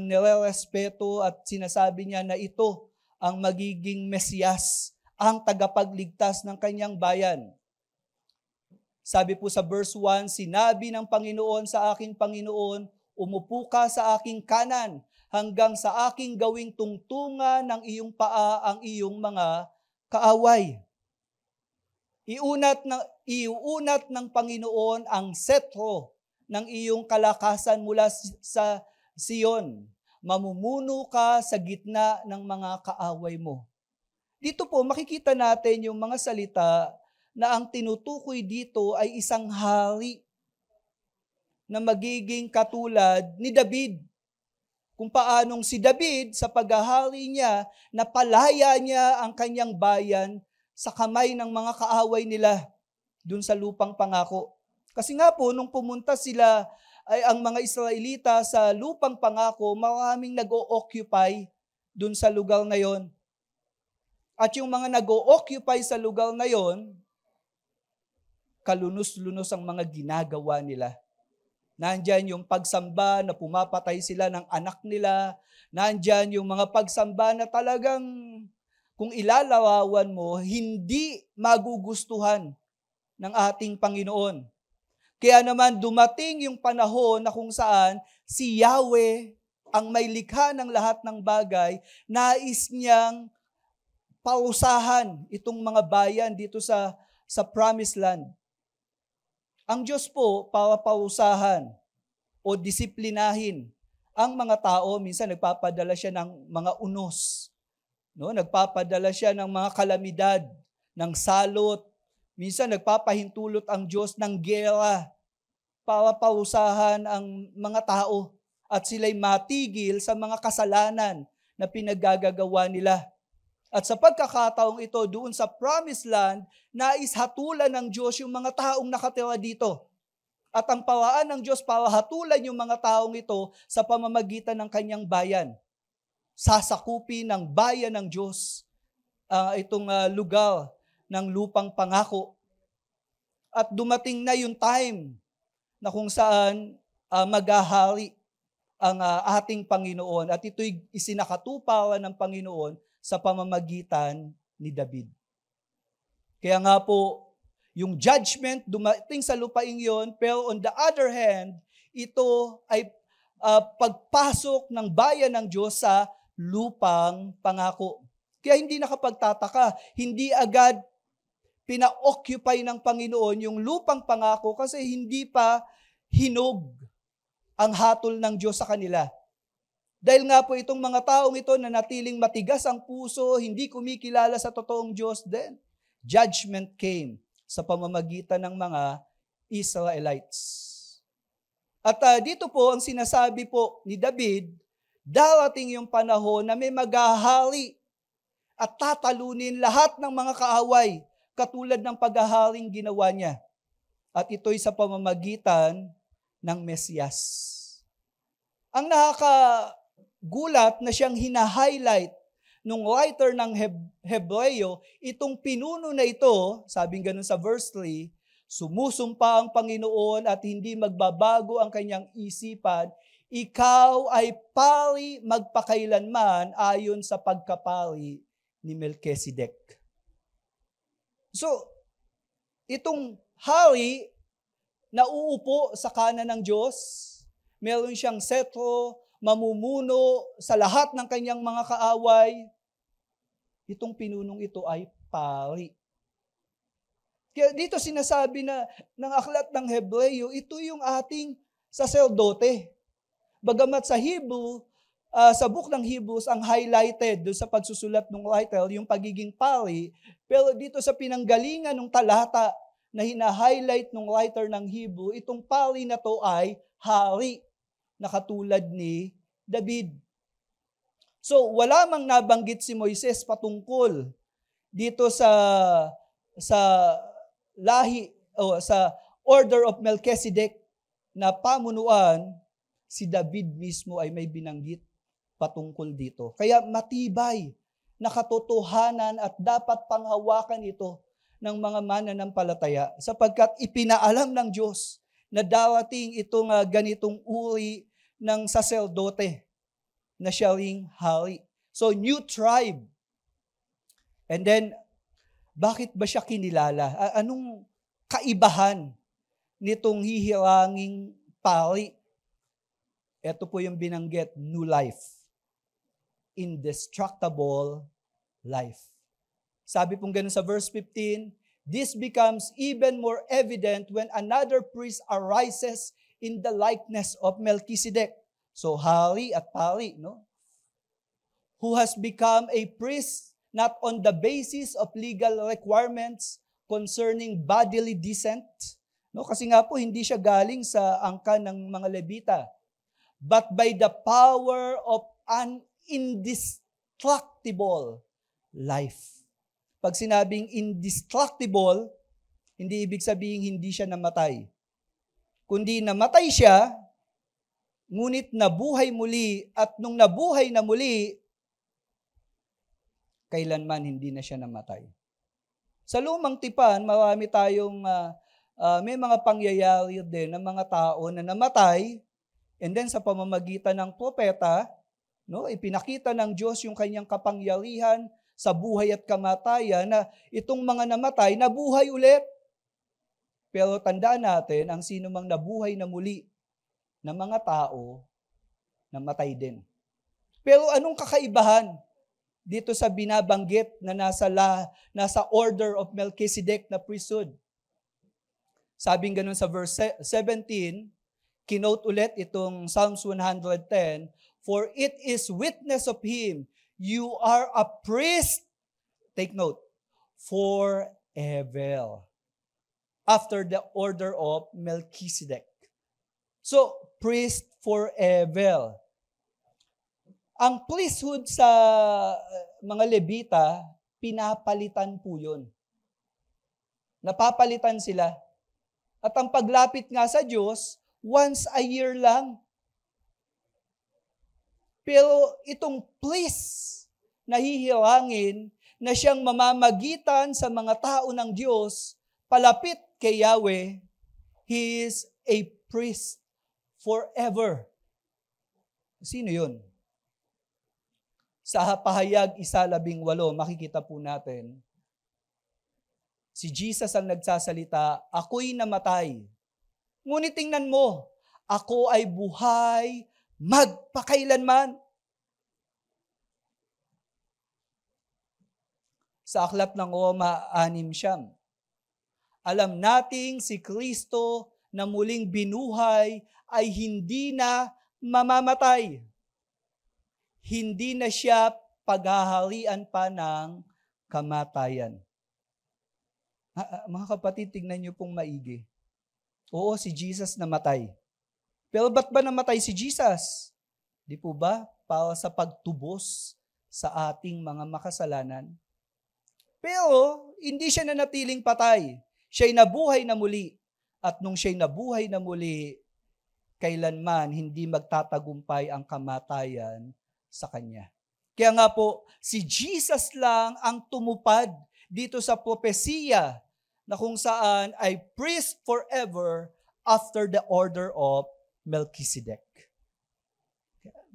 nirerespeto at sinasabi niya na ito ang magiging Mesiyas, ang tagapagligtas ng kanyang bayan. Sabi po sa verse 1, sinabi ng Panginoon sa aking Panginoon, umupo ka sa aking kanan hanggang sa aking gawing tungtungan ng iyong paa ang iyong mga kaaway. Iunat ng Panginoon ang setro ng iyong kalakasan mula sa Sion. Mamumuno ka sa gitna ng mga kaaway mo. Dito po makikita natin yung mga salita na ang tinutukoy dito ay isang hari na magiging katulad ni David. Kung paanong si David sa paghahari niya, napalaya niya ang kanyang bayan sa kamay ng mga kaaway nila dun sa lupang pangako. Kasi nga po, nung pumunta sila, ay ang mga Israelita sa lupang pangako, maraming nag-o-occupy dun sa lugar na yon. At yung mga nag-o-occupy sa lugar na yon, kalunos-lunos ang mga ginagawa nila. Nandyan yung pagsamba na pumapatay sila ng anak nila. Nandyan yung mga pagsamba na talagang kung ilalarawan mo, hindi magugustuhan ng ating Panginoon. Kaya naman dumating yung panahon na kung saan si Yahweh ang may likha ng lahat ng bagay, nais niyang pausahan itong mga bayan dito sa Promised Land. Ang Diyos po, para pausahan o disiplinahin ang mga tao, minsan nagpapadala siya ng mga unos. No? Nagpapadala siya ng mga kalamidad, ng salot. Minsan nagpapahintulot ang Diyos ng gera para pausahan ang mga tao at sila'y matigil sa mga kasalanan na pinaggagawa nila. At sa pagkakataong ito, doon sa Promised Land, nais hatulan ng Diyos yung mga taong nakatira dito. At ang paraan ng Diyos para hatulan yung mga taong ito sa pamamagitan ng kanyang bayan. Sasakupin ng bayan ng Diyos itong lugar ng lupang pangako. At dumating na yung time na kung saan maghahari ang ating Panginoon. At ito'y isinakatuparan ng Panginoon sa pamamagitan ni David. Kaya nga po, yung judgment dumating sa lupaing yon, pero on the other hand, ito ay pagpasok ng bayan ng Diyos sa lupang pangako. Kaya hindi nakapagtataka, hindi agad pina-occupy ng Panginoon yung lupang pangako kasi hindi pa hinog ang hatol ng Diyos sa kanila. Dahil nga po itong mga taong ito na natiling matigas ang puso, hindi kumikilala sa totoong Diyos, then judgment came sa pamamagitan ng mga Israelites. At dito po ang sinasabi po ni David, darating yung panahon na may maghahari at tatalunin lahat ng mga kaaway katulad ng paghaharing ginawa niya. At ito'y sa pamamagitan ng Mesiyas. Ang nakakagulat na siyang hina-highlight nung writer ng Hebreo, itong pinuno na ito, sabing ganun sa verse 3, sumusumpa ang Panginoon at hindi magbabago ang kanyang isipan, ikaw ay pari magpakailanman ayon sa pagkapari ni Melchizedek. So, itong hari na uupo sa kanan ng Diyos, meron siyang setro, mamumuno sa lahat ng kanyang mga kaaway. Itong pinunong ito ay pari. Kaya dito sinasabi na ng aklat ng Hebreo, ito yung ating saserdote. Bagamat sa Hebrew, sa book ng Hebrews, ang highlighted doon sa pagsusulat ng writer, yung pagiging pari, pero dito sa pinanggalingan ng talata na hina-highlight ng writer ng Hebrew, itong pari na to ay hari na katulad ni David. So, wala mang nabanggit si Moises patungkol dito sa lahi o sa order of Melchizedek na pamunuan, si David mismo ay may binanggit patungkol dito. Kaya matibay na katotohanan at dapat panghawakan ito ng mga mananampalataya sapagkat ipinaalam ng Diyos na darating itong ganitong uri ng saserdote na siya ring hari. So, new tribe. And then, bakit ba siya kinilala? Anong kaibahan nitong hihiranging pari? Ito po yung binanggit, new life. Indestructible life. Sabi pong ganun sa verse 15, this becomes even more evident when another priest arises in the likeness of Melchizedek. So, hari at pari, no? Who has become a priest not on the basis of legal requirements concerning bodily descent. No, kasi nga po, hindi siya galing sa angkan ng mga Levita. But by the power of an indestructible life. Pag sinabing indestructible, hindi ibig sabihin hindi siya namatay. Kundi namatay siya, ngunit nabuhay muli, at nung nabuhay na muli, kailanman hindi na siya namatay. Sa lumang tipan, marami tayong, may mga pangyayari din ng mga tao na namatay, and then sa pamamagitan ng propeta, no, ipinakita ng Diyos yung kanyang kapangyarihan sa buhay at kamatayan na itong mga namatay, nabuhay ulit. Pero tandaan natin, ang sino mang nabuhay na muli na mga tao, namatay din. Pero anong kakaibahan dito sa binabanggit na nasa order of Melchizedek na priesthood? Sabing ganun sa verse 17, kinote ulit itong Psalms 110, for it is witness of Him, you are a priest, take note, forever, after the order of Melchizedek. So, priest forever. Ang priesthood sa mga Levita, pinapalitan po yun. Napapalitan sila. At ang paglapit nga sa Diyos, once a year lang. Pero itong priest na hihirangin na siyang mamamagitan sa mga tao ng Diyos, palapit kay Yahweh, He is a priest forever. Sino yun? Sa pahayag 1:18, makikita po natin, si Jesus ang nagsasalita, ako'y namatay. Ngunit tingnan mo, ako ay buhay magpakailanman. Sa aklat ng Roma 6:9, alam nating si Kristo na muling binuhay ay hindi na mamamatay. Hindi na siya paghaharian pa ng kamatayan. Mga kapatid, tignan niyo pong maigi. Oo, si Jesus namatay. Pero ba't ba namatay si Jesus? Di po ba? Para sa pagtubos sa ating mga makasalanan. Pero, hindi siya nanatiling patay. Siya'y nabuhay na muli. At nung siya'y nabuhay na muli, kailanman hindi magtatagumpay ang kamatayan sa Kanya. Kaya nga po, si Jesus lang ang tumupad dito sa propesiya na kung saan ay priest forever after the order of Melchizedek.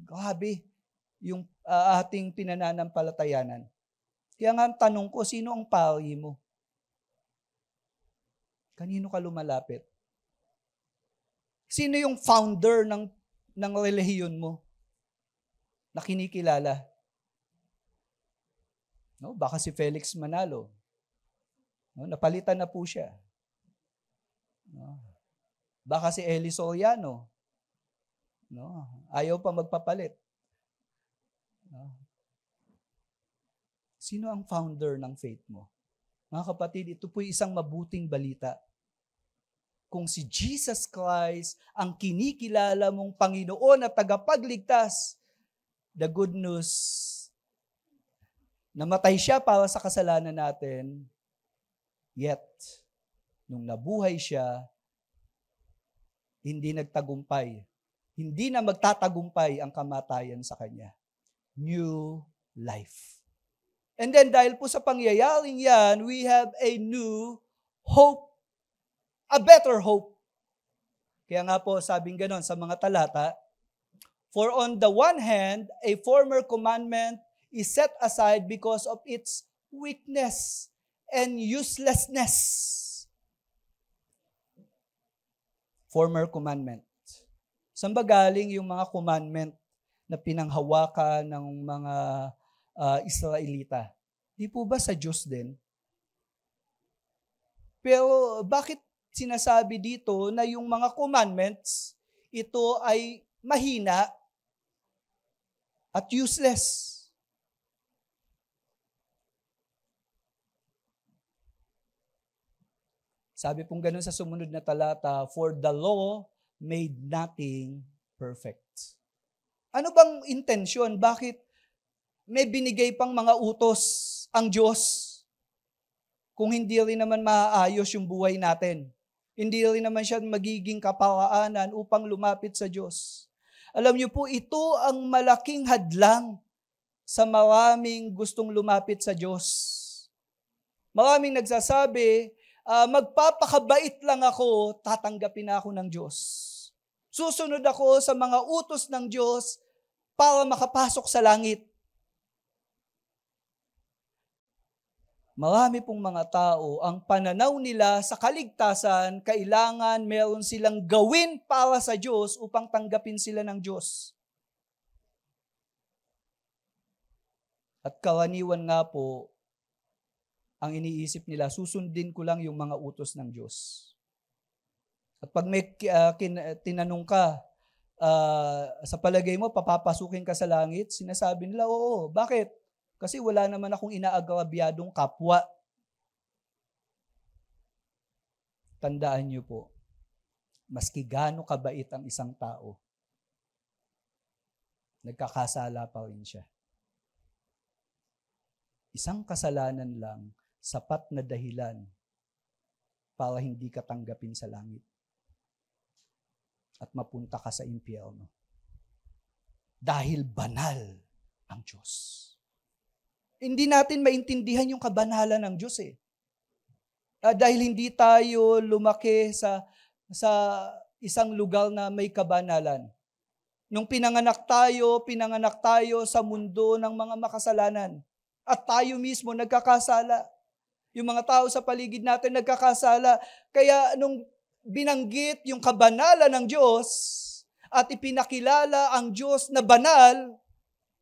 Grabe yung ating pinananampalatayanan. Kaya nga ang tanong ko, sino ang pari mo? Kanino ka lumalapit? Sino yung founder ng relihiyon mo na kinikilala? No, baka si Felix Manalo. No, napalitan na po siya. No, baka si Eli Soriano. No, ayaw pa magpapalit. No. Sino ang founder ng faith mo? Mga kapatid, ito po isang mabuting balita. Kung si Jesus Christ ang kinikilala mong Panginoon at tagapagligtas, the good news, namatay siya para sa kasalanan natin, yet, nung nabuhay siya, hindi nagtagumpay. Hindi na magtatagumpay ang kamatayan sa kanya. New life. And then dahil po sa pangyayaring yan, we have a new hope. A better hope. Kaya nga po, sabing ganon sa mga talata, for on the one hand, a former commandment is set aside because of its weakness and uselessness. Former commandment. Saan ba galing yung mga commandment na pinanghawakan ng mga Israelita? Di po ba sa Diyos din? Pero bakit sinasabi dito na yung mga commandments, ito ay mahina at useless? Sabi pong ganun sa sumunod na talata, for the law made nothing perfect. Ano bang intensyon? Bakit may binigay pang mga utos ang Diyos kung hindi rin naman maaayos yung buhay natin? Hindi rin naman siya magiging kapawaanan upang lumapit sa Diyos. Alam niyo po, ito ang malaking hadlang sa maraming gustong lumapit sa Diyos. Maraming nagsasabi, magpapakabait lang ako, tatanggapin ako ng Diyos. Susunod ako sa mga utos ng Diyos para makapasok sa langit. Marami pong mga tao, ang pananaw nila sa kaligtasan, kailangan meron silang gawin para sa Diyos upang tanggapin sila ng Diyos. At karaniwan nga po, ang iniisip nila, susundin ko lang yung mga utos ng Diyos. At pag may tinanong ka, sa palagay mo, papapasukin ka sa langit, sinasabi nila, oo, bakit? Kasi wala naman akong inaagawabyadong kapwa. Tandaan niyo po, maski gaano kabait ang isang tao, nagkakasala pa rin siya. Isang kasalanan lang, sapat na dahilan para hindi ka tanggapin sa langit at mapunta ka sa impyerno. Dahil banal ang Diyos. Hindi natin maintindihan yung kabanalan ng Diyos eh. Dahil hindi tayo lumaki sa isang lugar na may kabanalan. Nung pinanganak tayo sa mundo ng mga makasalanan. At tayo mismo nagkakasala. Yung mga tao sa paligid natin nagkakasala. Kaya nung binanggit yung kabanalan ng Diyos at ipinakilala ang Diyos na banal,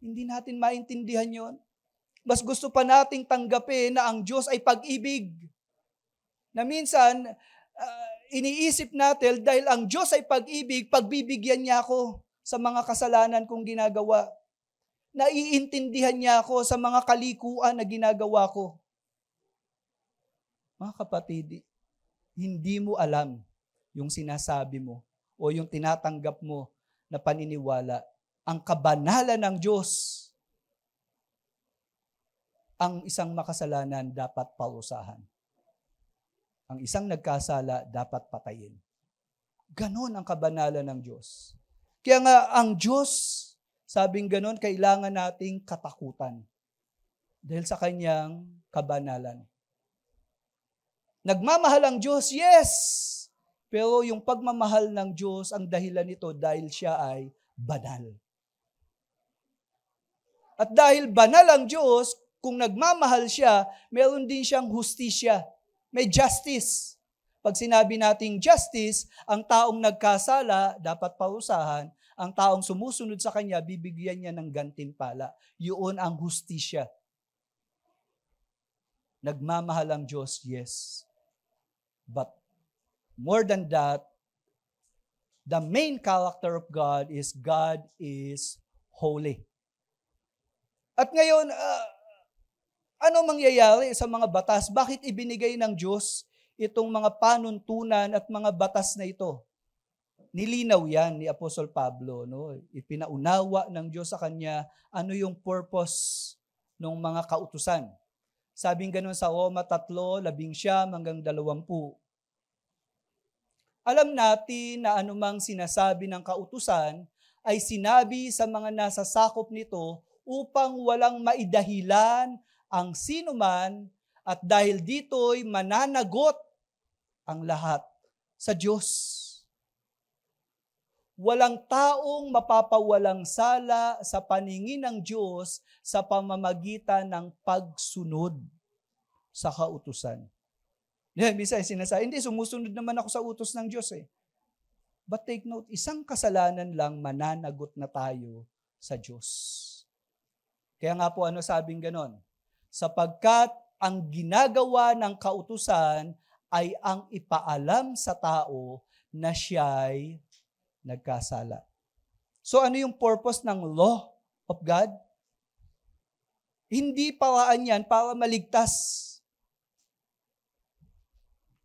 hindi natin maintindihan yon. Mas gusto pa nating tanggapin na ang Diyos ay pag-ibig. Na minsan, iniisip natin dahil ang Diyos ay pag-ibig, pagbibigyan niya ako sa mga kasalanan kong ginagawa. Naiintindihan niya ako sa mga kalikuan na ginagawa ko. Mga kapatid, hindi mo alam yung sinasabi mo o yung tinatanggap mo na paniniwala. Ang kabanalan ng Diyos, ang isang makasalanan dapat parusahan. Ang isang nagkasala dapat patayin. Ganon ang kabanalan ng Diyos. Kaya nga ang Diyos, sabing ganon, kailangan nating katakutan. Dahil sa kanyang kabanalan. Nagmamahal ang Diyos, yes! Pero yung pagmamahal ng Diyos, ang dahilan nito dahil siya ay banal. At dahil banal ang Diyos, kung nagmamahal siya, meron din siyang hustisya. May justice. Pag sinabi nating justice, ang taong nagkasala dapat parusahan, ang taong sumusunod sa kanya, bibigyan niya ng gantimpala. Yun ang hustisya. Nagmamahal ang Diyos, yes. But more than that, the main character of God is holy. At ngayon, ano mangyayari sa mga batas? Bakit ibinigay ng Diyos itong mga panuntunan at mga batas na ito? Nilinaw yan ni Apostol Pablo. No? Ipinaunawa ng Diyos sa kanya ano yung purpose ng mga kautusan. Sabing ganun sa Roma 3:11 hanggang 20. Alam natin na anumang sinasabi ng kautusan ay sinabi sa mga nasa sakop nito upang walang maidahilan ang sinuman at dahil dito'y mananagot ang lahat sa Diyos. Walang taong mapapawalang sala sa paningin ng Diyos sa pamamagitan ng pagsunod sa kautusan. Minsan sinasabi, hindi, sumusunod naman ako sa utos ng Diyos eh. But take note, isang kasalanan lang mananagot na tayo sa Diyos. Kaya nga po ano sabing ganon? Sapagkat ang ginagawa ng kautusan ay ang ipaalam sa tao na siya'y nagkasala. So ano yung purpose ng law of God? Hindi paraan yan para maligtas,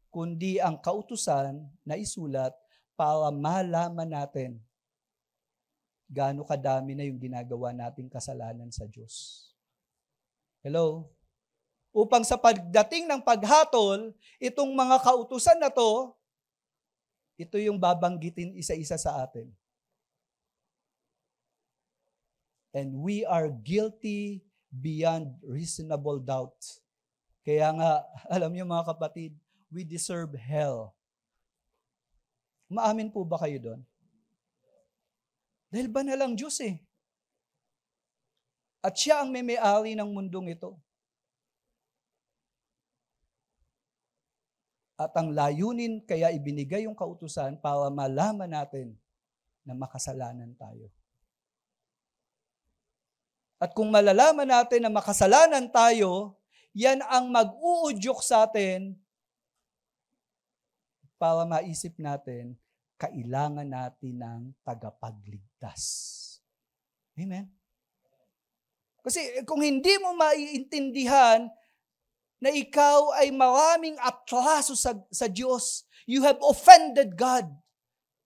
kundi ang kautusan na isulat para malaman natin gaano kadami na yung ginagawa nating kasalanan sa Diyos. Hello? Upang sa pagdating ng paghatol, itong mga kautusan na to, ito yung babanggitin isa-isa sa atin. And we are guilty beyond reasonable doubt. Kaya nga, alam niyo mga kapatid, we deserve hell. Maamin po ba kayo doon? Dahil banal ang Diyos eh. At siya ang may-ari ng mundong ito. At ang layunin kaya ibinigay yung kautusan para malaman natin na makasalanan tayo. At kung malalaman natin na makasalanan tayo, yan ang mag-uudyok sa atin para maisip natin, kailangan natin ng tagapagligtas. Amen? Kasi kung hindi mo maiintindihan na ikaw ay maraming atraso sa Diyos, you have offended God.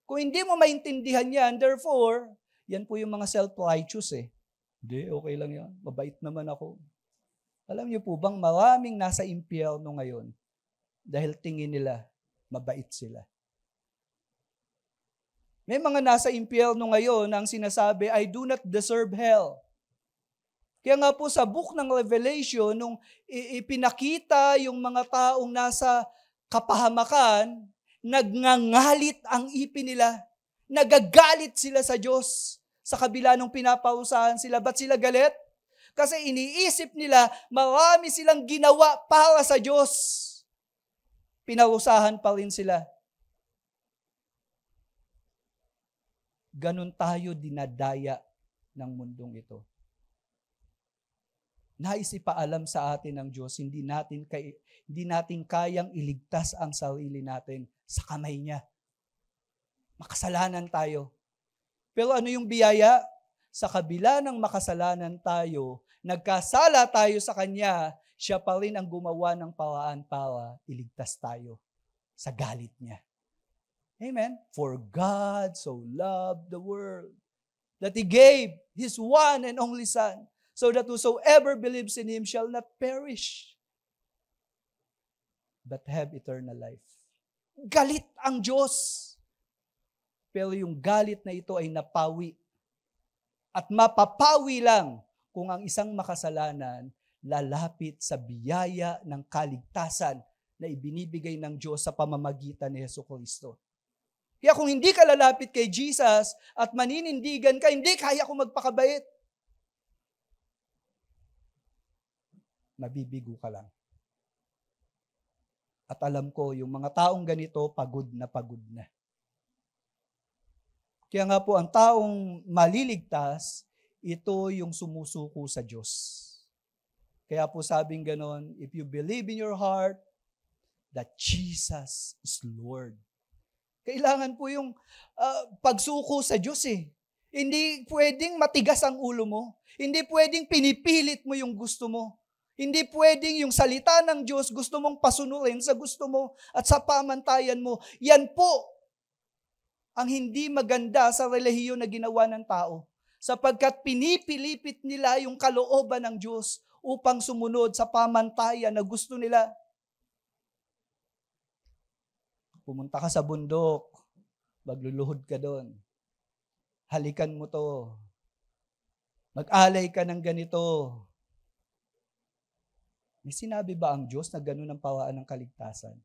Kung hindi mo maintindihan yan, therefore, yan po yung mga self-righteous eh. Hindi, okay lang yan. Mabait naman ako. Alam niyo po bang maraming nasa impyerno ngayon dahil tingin nila mabait sila. May mga nasa impyerno ngayon ang sinasabi, I do not deserve hell. Kaya nga po sa book ng Revelation, nung ipinakita yung mga taong nasa kapahamakan, nagngangalit ang ipin nila. Nagagalit sila sa Diyos. Sa kabila nung pinapausahan sila. Ba't sila galit? Kasi iniisip nila, marami silang ginawa para sa Diyos. Pinausahan pa rin sila. Ganon tayo dinadaya ng mundong ito. Nais ipaalam sa atin ng Diyos, hindi natin kayang iligtas ang sarili natin sa kamay niya. Makasalanan tayo. Pero ano yung biyaya? Sa kabila ng makasalanan tayo, nagkasala tayo sa Kanya, siya pa rin ang gumawa ng paraan para iligtas tayo sa galit niya. Amen? For God so loved the world that He gave His one and only Son, so that whosoever believes in Him shall not perish, but have eternal life. Galit ang Diyos. Pero yung galit na ito ay napawi. At mapapawi lang kung ang isang makasalanan lalapit sa biyaya ng kaligtasan na ibinibigay ng Diyos sa pamamagitan ni Jesucristo. Kaya kung hindi ka lalapit kay Jesus at maninindigan ka, hindi kaya kong magpakabait. mabibigo ka lang. At alam ko, yung mga taong ganito, pagod na pagod na. Kaya nga po, ang taong maliligtas, ito yung sumusuko sa Diyos. Kaya po sabing ganon, if you believe in your heart that Jesus is Lord. Kailangan po yung pagsuko sa Diyos eh. Hindi pwedeng matigas ang ulo mo. Hindi pwedeng pinipilit mo yung gusto mo. Hindi pwedeng yung salita ng Diyos gusto mong pasunurin sa gusto mo at sa pamantayan mo. Yan po ang hindi maganda sa relihiyon na ginawa ng tao. Sapagkat pinipilipit nila yung kalooban ng Diyos upang sumunod sa pamantayan na gusto nila. Pumunta ka sa bundok, magluluhod ka doon. Halikan mo to. Mag-alay ka ng ganito. May sinabi ba ang Diyos na gano'n ang pawaan ng kaligtasan?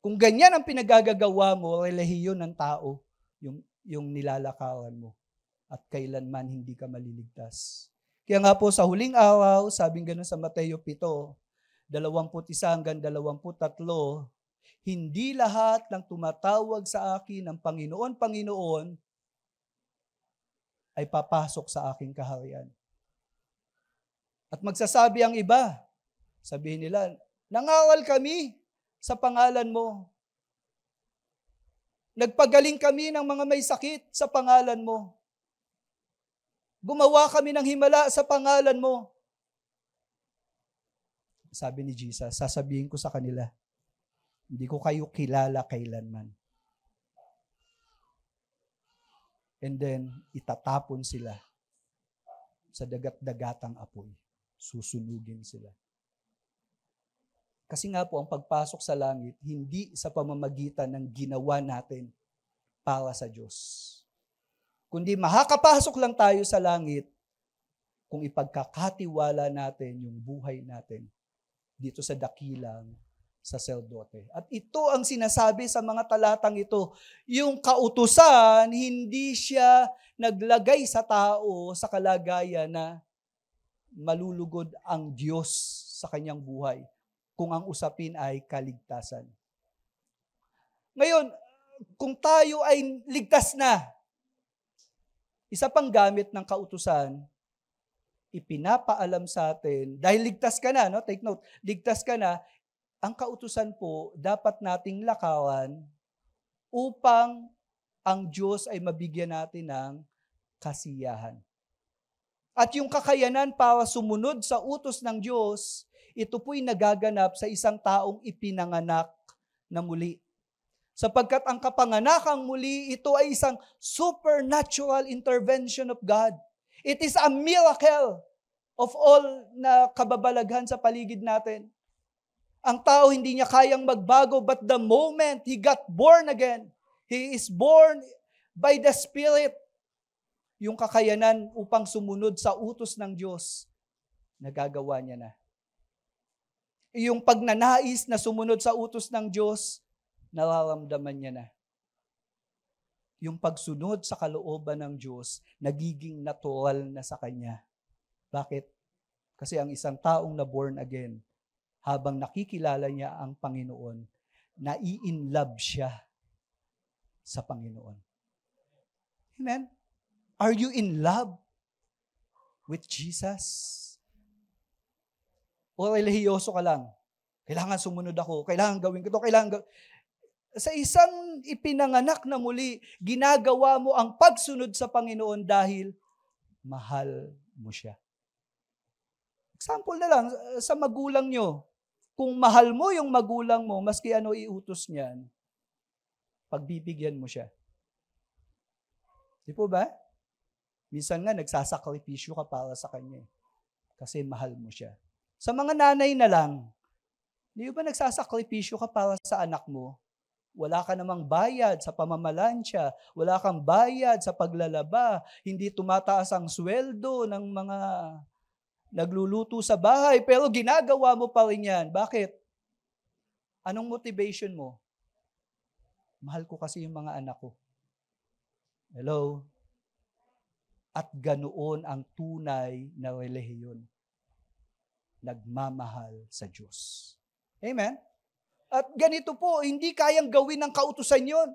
Kung ganyan ang pinagagagawa mo, relihiyon ng tao, yung nilalakawan mo. At kailanman hindi ka maliligtas. Kaya nga po sa huling araw, sabing gano'n sa Mateo 7, 21 hanggang 23, hindi lahat ng tumatawag sa akin ng Panginoon, Panginoon, ay papasok sa aking kaharian. At magsasabi ang iba, sabihin nila, nangaral kami sa pangalan mo. Nagpagaling kami ng mga may sakit sa pangalan mo. Gumawa kami ng himala sa pangalan mo. Sabi ni Jesus, sasabihin ko sa kanila, hindi ko kayo kilala kailanman. And then, itatapon sila sa dagat-dagatang apoy. Susunugin sila. Kasi nga po, ang pagpasok sa langit, hindi sa pamamagitan ng ginawa natin para sa Diyos. Kundi makakapasok lang tayo sa langit kung ipagkakatiwala natin yung buhay natin dito sa dakilang saserdote. At ito ang sinasabi sa mga talatang ito. Yung kautusan, hindi siya naglagay sa tao sa kalagayan na malulugod ang Diyos sa kanyang buhay kung ang usapin ay kaligtasan. Ngayon, kung tayo ay ligtas na, isa pang gamit ng kautusan, ipinapaalam sa atin, dahil ligtas ka na, no? Take note, ligtas ka na, ang kautusan po dapat nating lakawan upang ang Diyos ay mabigyan natin ng kasiyahan. At yung kakayanan para sumunod sa utos ng Diyos, ito po'y nagaganap sa isang taong ipinanganak na muli. Sapagkat ang kapanganakang muli, ito ay isang supernatural intervention of God. It is a miracle of all na kababalaghan sa paligid natin. Ang tao hindi niya kayang magbago, but the moment he got born again, he is born by the Spirit. Yung kakayanan upang sumunod sa utos ng Diyos, nagagawa niya na. Yung pagnanais na sumunod sa utos ng Diyos, nararamdaman niya na. Yung pagsunod sa kalooban ng Diyos, nagiging natural na sa kanya. Bakit? Kasi ang isang taong na born again, habang nakikilala niya ang Panginoon, nai-inlove siya sa Panginoon. Amen? Are you in love with Jesus? O relihiyoso ka lang? Kailangan sumunod ako, kailangan gawin ko ito, Sa isang ipinanganak na muli, ginagawa mo ang pagsunod sa Panginoon dahil mahal mo siya. Example na lang, sa magulang nyo. Kung mahal mo yung magulang mo, maski ano iutos niyan, pagbibigyan mo siya. Di po ba? Minsan nga, nagsasakripisyo ka para sa kanya. Kasi mahal mo siya. Sa mga nanay na lang, di ba nagsasakripisyo ka para sa anak mo? Wala ka namang bayad sa pamamalansya, wala kang bayad sa paglalaba, hindi tumataas ang sweldo ng mga nagluluto sa bahay, pero ginagawa mo pa rin yan. Bakit? Anong motivation mo? Mahal ko kasi yung mga anak ko. Hello? At ganoon ang tunay na relihiyon. nagmamahal sa Diyos. Amen? At ganito po, hindi kayang gawin ng kautusan yon.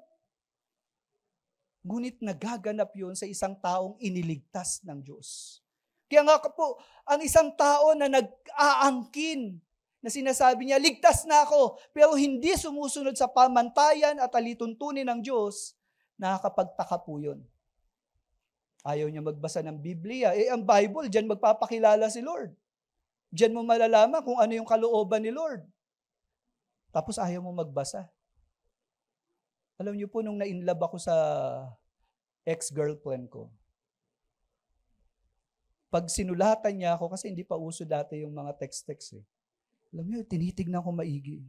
Ngunit nagaganap yon sa isang taong iniligtas ng Diyos. Kaya nga po, ang isang tao na nag-aangkin, na sinasabi niya, ligtas na ako, pero hindi sumusunod sa pamantayan at alituntunin ng Diyos, nakakapagtaka po yun. Ayaw niya magbasa ng Biblia. Ang Bible, diyan magpapakilala si Lord. Diyan mo malalaman kung ano yung kalooban ni Lord. Tapos ayaw mo magbasa. Alam niyo po, nung na-inlove ako sa ex-girlfriend ko, pag sinulatan niya ako, kasi hindi pa uso dati yung mga text-text eh. Alam niyo, tinitignan ko maigi.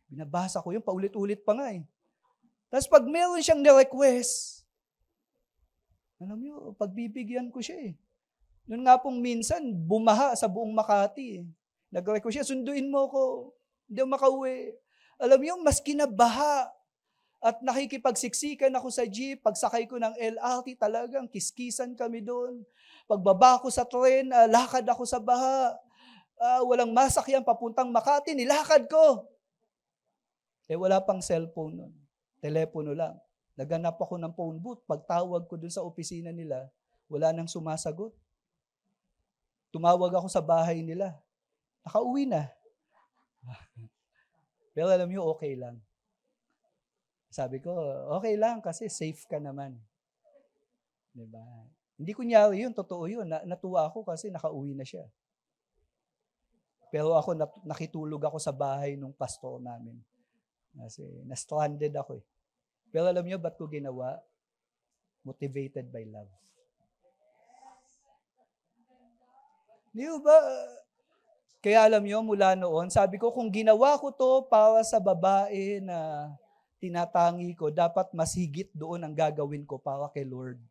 Binabasa ko yun, paulit-ulit pa nga eh. Tapos pag meron siyang ni-request, alam niyo, pagbibigyan ko siya eh. Noon nga pong minsan, bumaha sa buong Makati eh. Nag-request siya, sunduin mo ko, hindi ako makauwi. Alam niyo, mas kinabaha at nakikipagsiksikan ako sa jeep, pagsakay ko ng LRT, talagang kiskisan kami doon. Pagbaba ko sa tren, lakad ako sa baha. Walang masakyan papuntang Makati, nilakad ko. Wala pang cellphone nun. Telepono lang. Naganap ako ng phone booth. Pagtawag ko dun sa opisina nila, wala nang sumasagot. Tumawag ako sa bahay nila. Nakauwi na. Pero alam niyo, okay lang. Sabi ko, okay lang kasi safe ka naman. Diba? Hindi kunyari yun, totoo yun. Natuwa ako kasi nakauwi na siya. Pero ako, nakitulog ako sa bahay ng pastor namin. Kasi na-stranded ako eh. Pero alam niyo, ba't ko ginawa? Motivated by love. Di ba? Kaya alam niyo, mula noon, sabi ko, kung ginawa ko to para sa babae na tinatangi ko, dapat mas higit doon ang gagawin ko para kay Lord.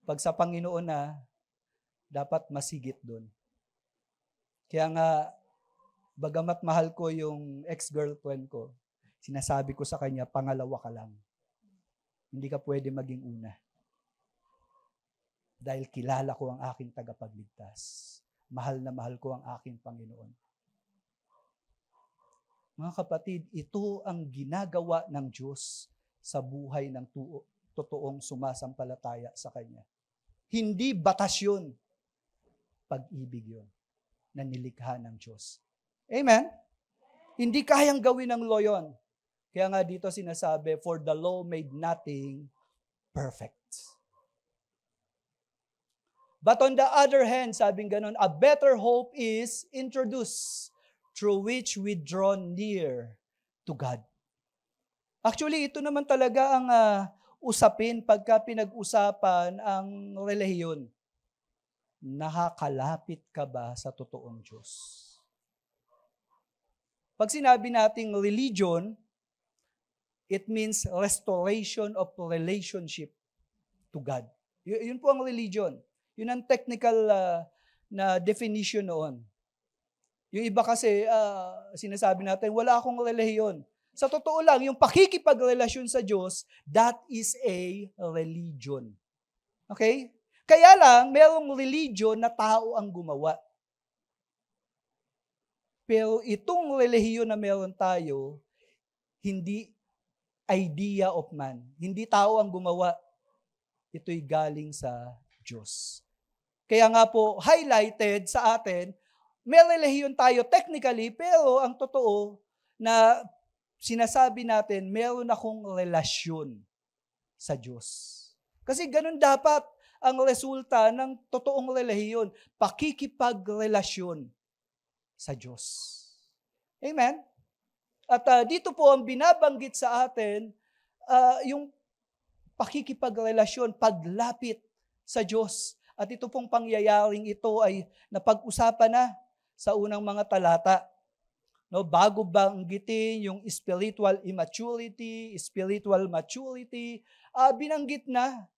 Pag sa Panginoon na, dapat mas higit doon. Kaya nga, bagamat mahal ko yung ex-girlfriend ko, sinasabi ko sa kanya, pangalawa ka lang. Hindi ka pwede maging una. Dahil kilala ko ang aking tagapagligtas. Mahal na mahal ko ang aking Panginoon. Mga kapatid, ito ang ginagawa ng Diyos sa buhay ng totoong sumasampalataya sa Kanya. Hindi batas yun. Pag-ibig yun na nilikha ng Diyos. Amen? Hindi kayang gawin ng law yun. Kaya nga dito sinasabi, for the law made nothing perfect. But on the other hand, sabing ganon, a better hope is introduced through which we draw near to God. Actually, ito naman talaga ang usapin pagka pinag-usapan ang relihiyon. Nakakalapit ka ba sa totoong Diyos? Pag sinabi nating religion, it means restoration of relationship to God. Yun po ang religion. Yun ang technical na definition noon. Yung iba kasi, sinasabi natin, wala akong relihiyon. Sa totoo lang, yung pakikipagrelasyon sa Diyos, that is a religion. Okay? Kaya lang, merong religion na tao ang gumawa. Pero itong relihiyon na meron tayo, hindi idea of man. Hindi tao ang gumawa. Ito'y galing sa Diyos. Kaya nga po, highlighted sa atin, may relihiyon tayo technically, pero ang totoo na sinasabi natin, meron akong relasyon sa Diyos. Kasi ganun dapat ang resulta ng totoong relihiyon, pakikipagrelasyon sa Diyos. Amen? At dito po ang binabanggit sa atin, yung pakikipagrelasyon, paglapit sa Diyos. At ito pong pangyayaring ito ay napag-usapan na sa unang mga talata. No, bago banggitin yung spiritual immaturity, spiritual maturity, binanggit na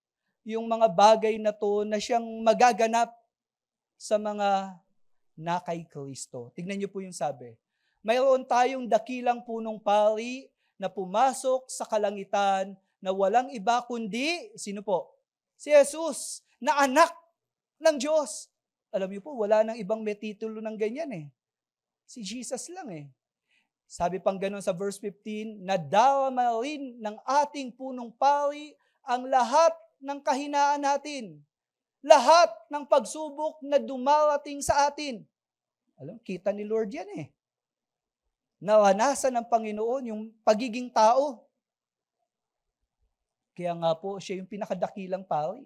yung mga bagay na to na siyang magaganap sa mga na kay Kristo. Tignan niyo po yung sabi. Mayroon tayong dakilang punong pari na pumasok sa kalangitan na walang iba kundi, sino po? Si Jesus, na anak ng Diyos. Alam niyo po, wala nang ibang may titulo ng ganyan eh. Si Jesus lang eh. Sabi pang ganun sa verse 15, nadama rin ng ating punong pari ang lahat ng kahinaan natin. Lahat ng pagsubok na dumarating sa atin. Alam, kita ni Lord yan eh. Naranasan ng Panginoon yung pagiging tao. Kaya nga po, siya yung pinakadakilang pari.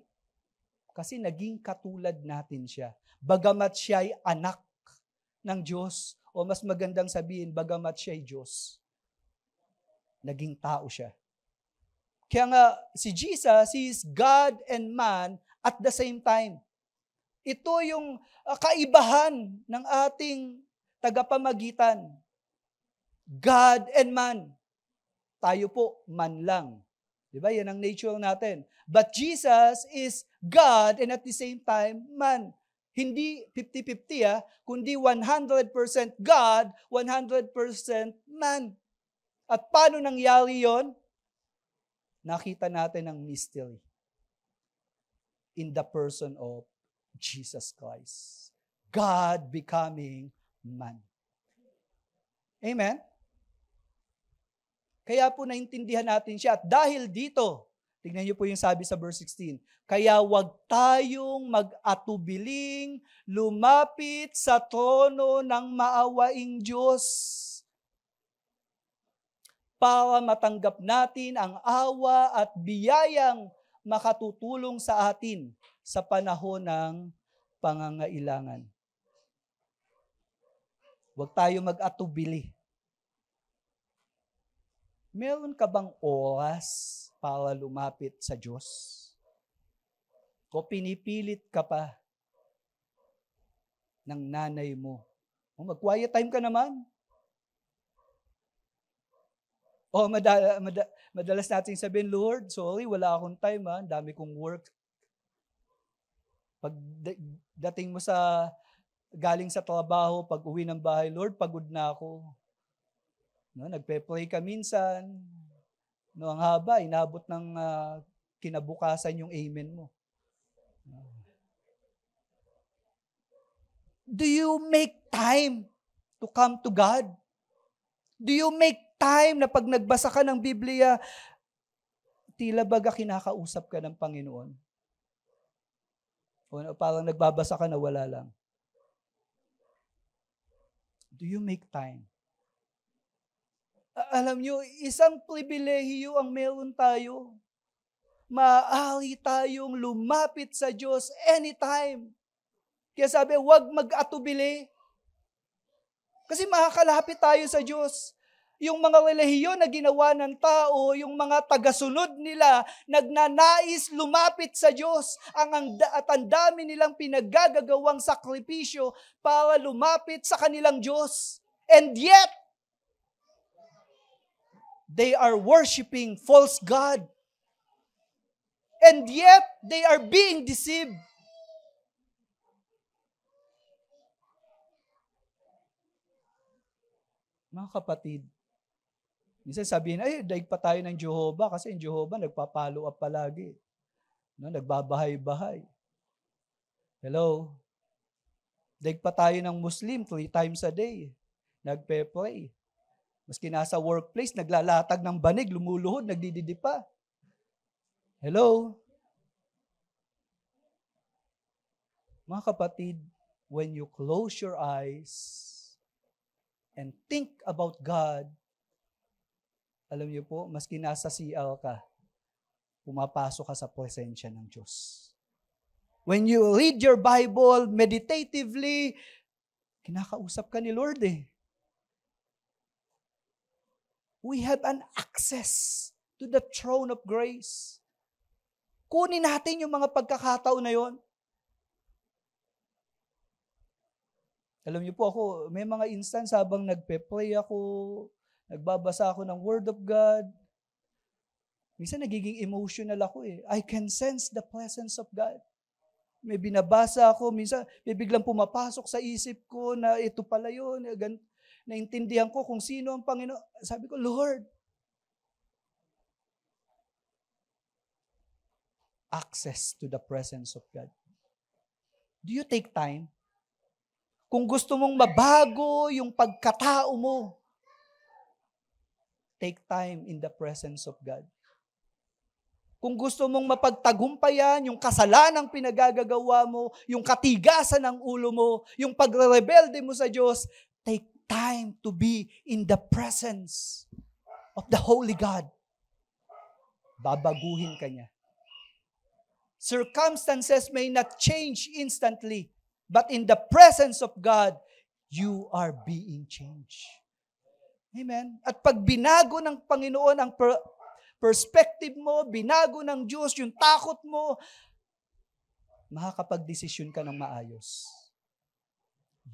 Kasi naging katulad natin siya. Bagamat siya ay anak ng Diyos, o mas magandang sabihin, bagamat siya ay Diyos, naging tao siya. Kaya nga, si Jesus, He is God and man at the same time. Ito yung kaibahan ng ating tagapamagitan. God and man. Tayo po, man lang. Diba? Yan ang nature natin. But Jesus is God and at the same time, man. Hindi 50-50 kundi 100% God, 100% man. At paano nangyari yon? Nakita natin ang mystery in the person of Jesus Christ. God becoming man. Amen? Kaya po naintindihan natin siya. At dahil dito, tignan niyo po yung sabi sa verse 16, kaya wag tayong mag-atubiling lumapit sa trono ng maawaing Diyos para matanggap natin ang awa at biyayang makatutulong sa atin sa panahon ng pangangailangan. Huwag tayo mag-atubili. Meron ka bang oras para lumapit sa Diyos? O pinipilit ka pa ng nanay mo? O mag-quiet time ka naman. O madalas natin sabihin, Lord, sorry, wala akong time ang dami kong work. Pag dating mo galing sa trabaho, pag uwi ng bahay, Lord, pagod na ako. No, nagpe-pray ka minsan. No, ang haba, inabot ng kinabukasan yung amen mo. Do you make time to come to God? Do you make time na pag nagbasa ka ng Biblia, tila baga kinakausap ka ng Panginoon? O parang nagbabasa ka na wala lang. Do you make time? Alam nyo, isang pribilehiyo ang meron tayo. Maaari tayong lumapit sa Diyos anytime. Kaya sabi, huwag mag-atubili. Kasi makakalapit tayo sa Diyos. Yung mga relihiyon na ginawa ng tao, yung mga tagasunod nila, nagnanais lumapit sa Diyos. At ang dami nilang pinaggagawang sakripisyo para lumapit sa kanilang Diyos. And yet, they are worshiping false God. And yet, they are being deceived. Mga kapatid, minsan sabihin, ay, daig pa tayo ng Jehovah kasi yung Jehovah nagpa-follow up palagi. No, nagbabahay-bahay. Hello? Daig pa tayo ng Muslim 3 times a day. Nagpe-pray. Maski nasa workplace, naglalatag ng banig, lumuluhod, nagdididi pa. Hello? Mga kapatid, when you close your eyes and think about God, alam niyo po, maski nasa CR ka, pumapasok ka sa presensya ng Diyos. When you read your Bible meditatively, kinakausap ka ni Lord eh. We have an access to the throne of grace. Kunin natin yung mga pagkakataon na yon. Alam niyo po ako, may mga instance habang nagpe-pray ako, nagbabasa ako ng Word of God, minsan nagiging emotional ako eh. I can sense the presence of God. May binabasa ako, minsan may biglang pumapasok sa isip ko na ito pala yun, naintindihan ko kung sino ang Panginoon. Sabi ko, Lord, access to the presence of God. Do you take time Kung gusto mong mabago yung pagkatao mo, take time in the presence of God. Kung gusto mong mapagtagumpayan yung kasalanang pinagagagawa mo, yung katigasan ng ulo mo, yung pagrebelde mo sa Diyos, take time to be in the presence of the Holy God. Babaguhin ka niya. Circumstances may not change instantly, but in the presence of God, you are being changed. Amen? At pag binago ng Panginoon ang perspective mo, binago ng Diyos yung takot mo, makakapag-desisyon ka ng maayos.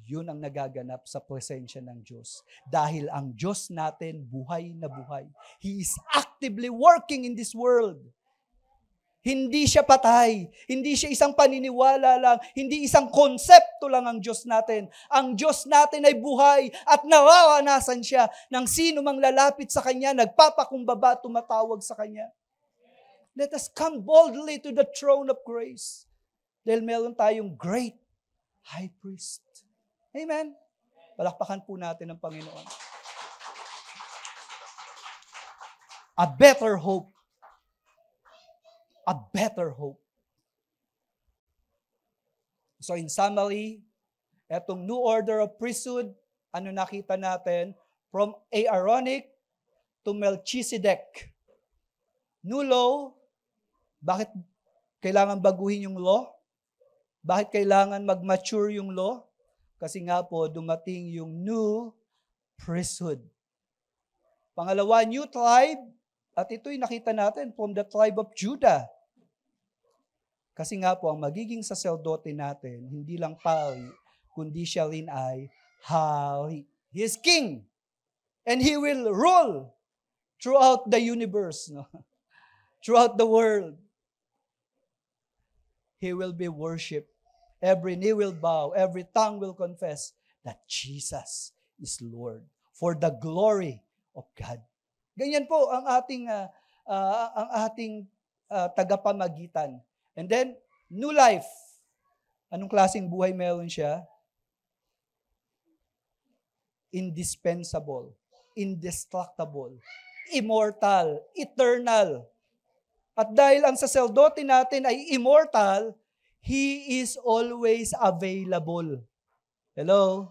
Yun ang nagaganap sa presensya ng Diyos. Dahil ang Diyos natin, buhay na buhay. He is actively working in this world. Hindi siya patay. Hindi siya isang paniniwala lang. Hindi isang konsepto lang ang Diyos natin. Ang Diyos natin ay buhay at nararanasan siya ng sino mang lalapit sa Kanya, nagpapakumbaba, tumatawag sa Kanya. Let us come boldly to the throne of grace. Dahil meron tayong great high priest. Amen? Palakpakan po natin ang Panginoon. A better hope. A better hope. So in summary, etong new order of priesthood, ano nakita natin? From Aaronic to Melchizedek. New law, bakit kailangan baguhin yung law? Bakit kailangan mag-mature yung law? Kasi nga po, dumating yung new priesthood. Pangalawa, new tribe. At ito'y nakita natin from the tribe of Judah. Kasi nga po, ang magiging saserdote natin, hindi lang pari, kundi siya rin ay hari. He is king. And he will rule throughout the universe. No? Throughout the world. He will be worshipped. Every knee will bow. Every tongue will confess that Jesus is Lord. For the glory of God. Ganyan po ang ating tagapamagitan. And then, new life. Anong klaseng buhay meron siya? Indispensable, indestructible, immortal, eternal. At dahil ang saserdote natin ay immortal, he is always available. Hello?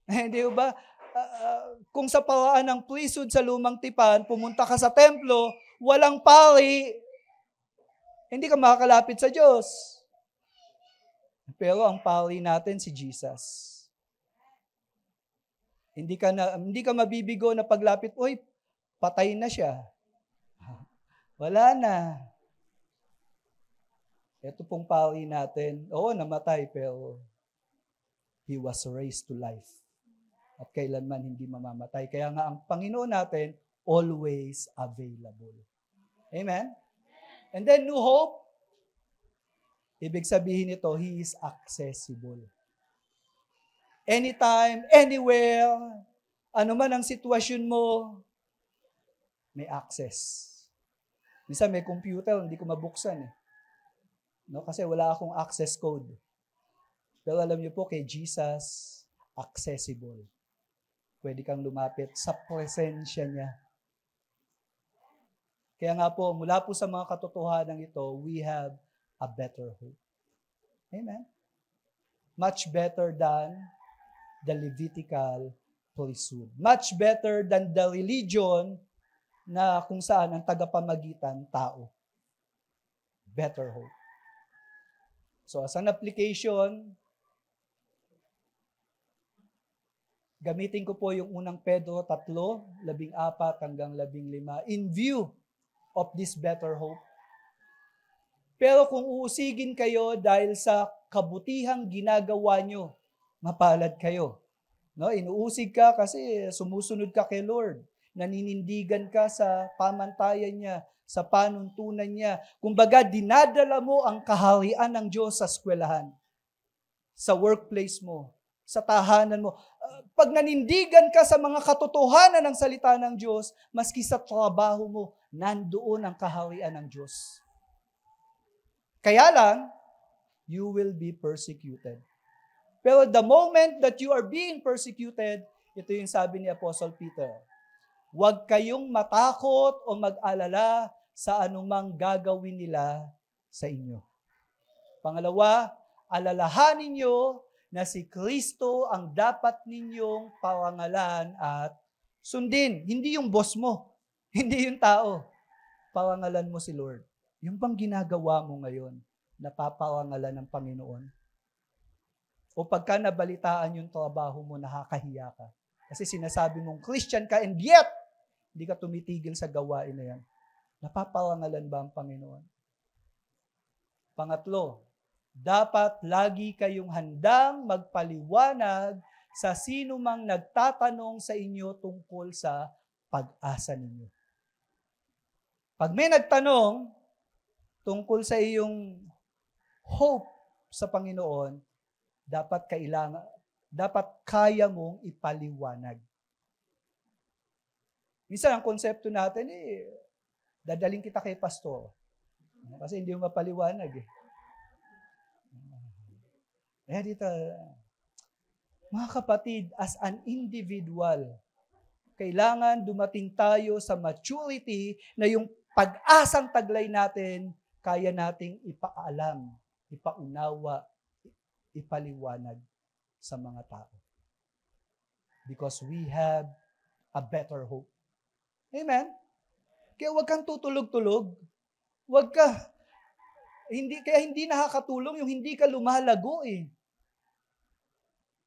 Hindi ba? Kung sa paraan ng priesthood sa lumang tipan, pumunta ka sa templo, walang pari, hindi ka makakalapit sa Diyos. Pero ang pari natin si Jesus. Hindi ka mabibigo na paglapit, oy, patay na siya. Wala na. Ito pong pari natin, oo, namatay, pero he was raised to life. At kailanman hindi mamamatay. Kaya nga ang Panginoon natin, always available. Amen? And then, new hope. Ibig sabihin nito, he is accessible. Anytime, anywhere, ano man ang sitwasyon mo, may access. Minsan may computer, hindi ko mabuksan eh. No? Kasi wala akong access code. Pero alam niyo po, kay Jesus, accessible. Pwede kang lumapit sa presensya niya. Kaya nga po, mula po sa mga katotohanan ito, we have a better hope. Amen? Much better than the Levitical priesthood. Much better than the religion na kung saan ang tagapamagitan, tao. Better hope. So as an application, gamitin ko po yung unang Pedro 3:14-15 in view of this better hope. Pero kung uusigin kayo dahil sa kabutihang ginagawa nyo, mapalad kayo. No, inuusig ka kasi sumusunod ka kay Lord. Naninindigan ka sa pamantayan niya, sa panuntunan niya. Kumbaga, dinadala mo ang kaharian ng Diyos sa eskwelahan, sa workplace mo, sa tahanan mo. Pag nanindigan ka sa mga katotohanan ng salita ng Diyos, maski sa trabaho mo, nandoon ang kaharian ng Diyos. Kaya lang, you will be persecuted. Pero the moment that you are being persecuted, ito yung sabi ni Apostle Peter, huwag kayong matakot o mag-alala sa anumang gagawin nila sa inyo. Pangalawa, alalahanin nyo na si Kristo ang dapat ninyong parangalan at sundin. Hindi yung boss mo, hindi yung tao. Parangalan mo si Lord. Yung bang ginagawa mo ngayon, napaparangalan ng Panginoon? O pagka nabalitaan yung trabaho mo, nakakahiya ka. Kasi sinasabi mong Christian ka and yet, hindi ka tumitigil sa gawain na yan. Napaparangalan ba ang Panginoon? Pangatlo, dapat lagi kayong handang magpaliwanag sa sino mang nagtatanong sa inyo tungkol sa pag-asa ninyo. Pag may nagtanong tungkol sa iyong hope sa Panginoon, dapat kaya mong ipaliwanag. Minsan ang konsepto natin dadaling kita kay pastor. Kasi hindi mo mapaliwanag dito, mga kapatid, as an individual, kailangan dumating tayo sa maturity na yung pag-asang taglay natin, kaya nating ipaalam, ipaunawa, ipaliwanag sa mga tao. Because we have a better hope. Amen? Kaya huwag kang tutulog-tulog. Kaya hindi nakakatulong yung hindi ka lumalago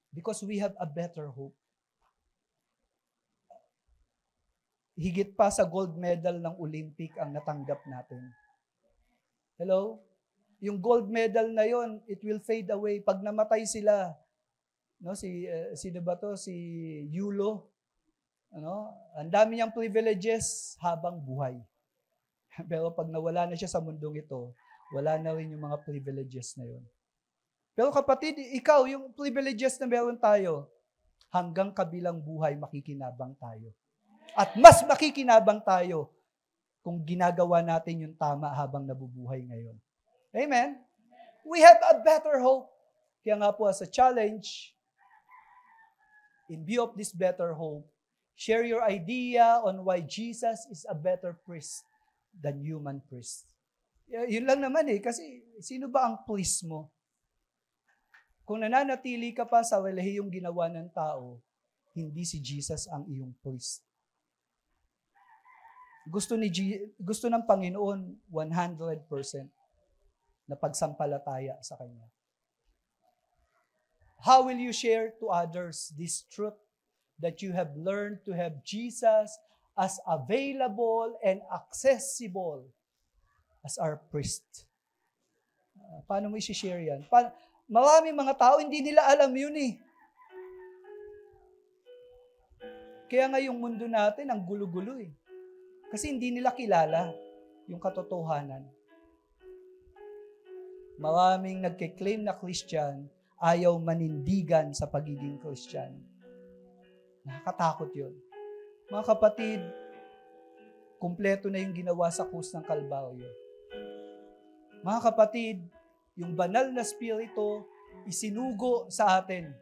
Because we have a better hope. Higit pa sa gold medal ng Olympic ang natanggap natin. Hello? Yung gold medal na yon, it will fade away. Pag namatay sila, sino ba to? Si Yulo. Ang dami niyang privileges habang buhay. Pero pag nawala na siya sa mundong ito, wala na rin yung mga privileges na yon. Pero kapatid, ikaw, yung privileges na meron tayo, hanggang kabilang buhay makikinabang tayo. At mas makikinabang tayo kung ginagawa natin yung tama habang nabubuhay ngayon. Amen? We have a better hope. Kaya nga po as a challenge, in view of this better hope, share your idea on why Jesus is a better priest than human priest. Yun lang naman kasi sino ba ang priest mo? Kung nananatili ka pa sa relihiyong ginawa ng tao, hindi si Jesus ang iyong priest. Gusto ng Panginoon 100% na pagsampalataya sa Kanya. How will you share to others this truth that you have learned to have Jesus as available and accessible as our priest? Paano mo i-share yan? Maraming mga tao, hindi nila alam yun Kaya nga yung mundo natin, ang gulo-gulo Kasi hindi nila kilala yung katotohanan. Maraming nagkiklaim na Christian, ayaw manindigan sa pagiging Christian. Nakakatakot yun. Mga kapatid, kumpleto na yung ginawa sa krus ng Kalbaryo. Mga kapatid, yung banal na spirito, isinugo sa atin.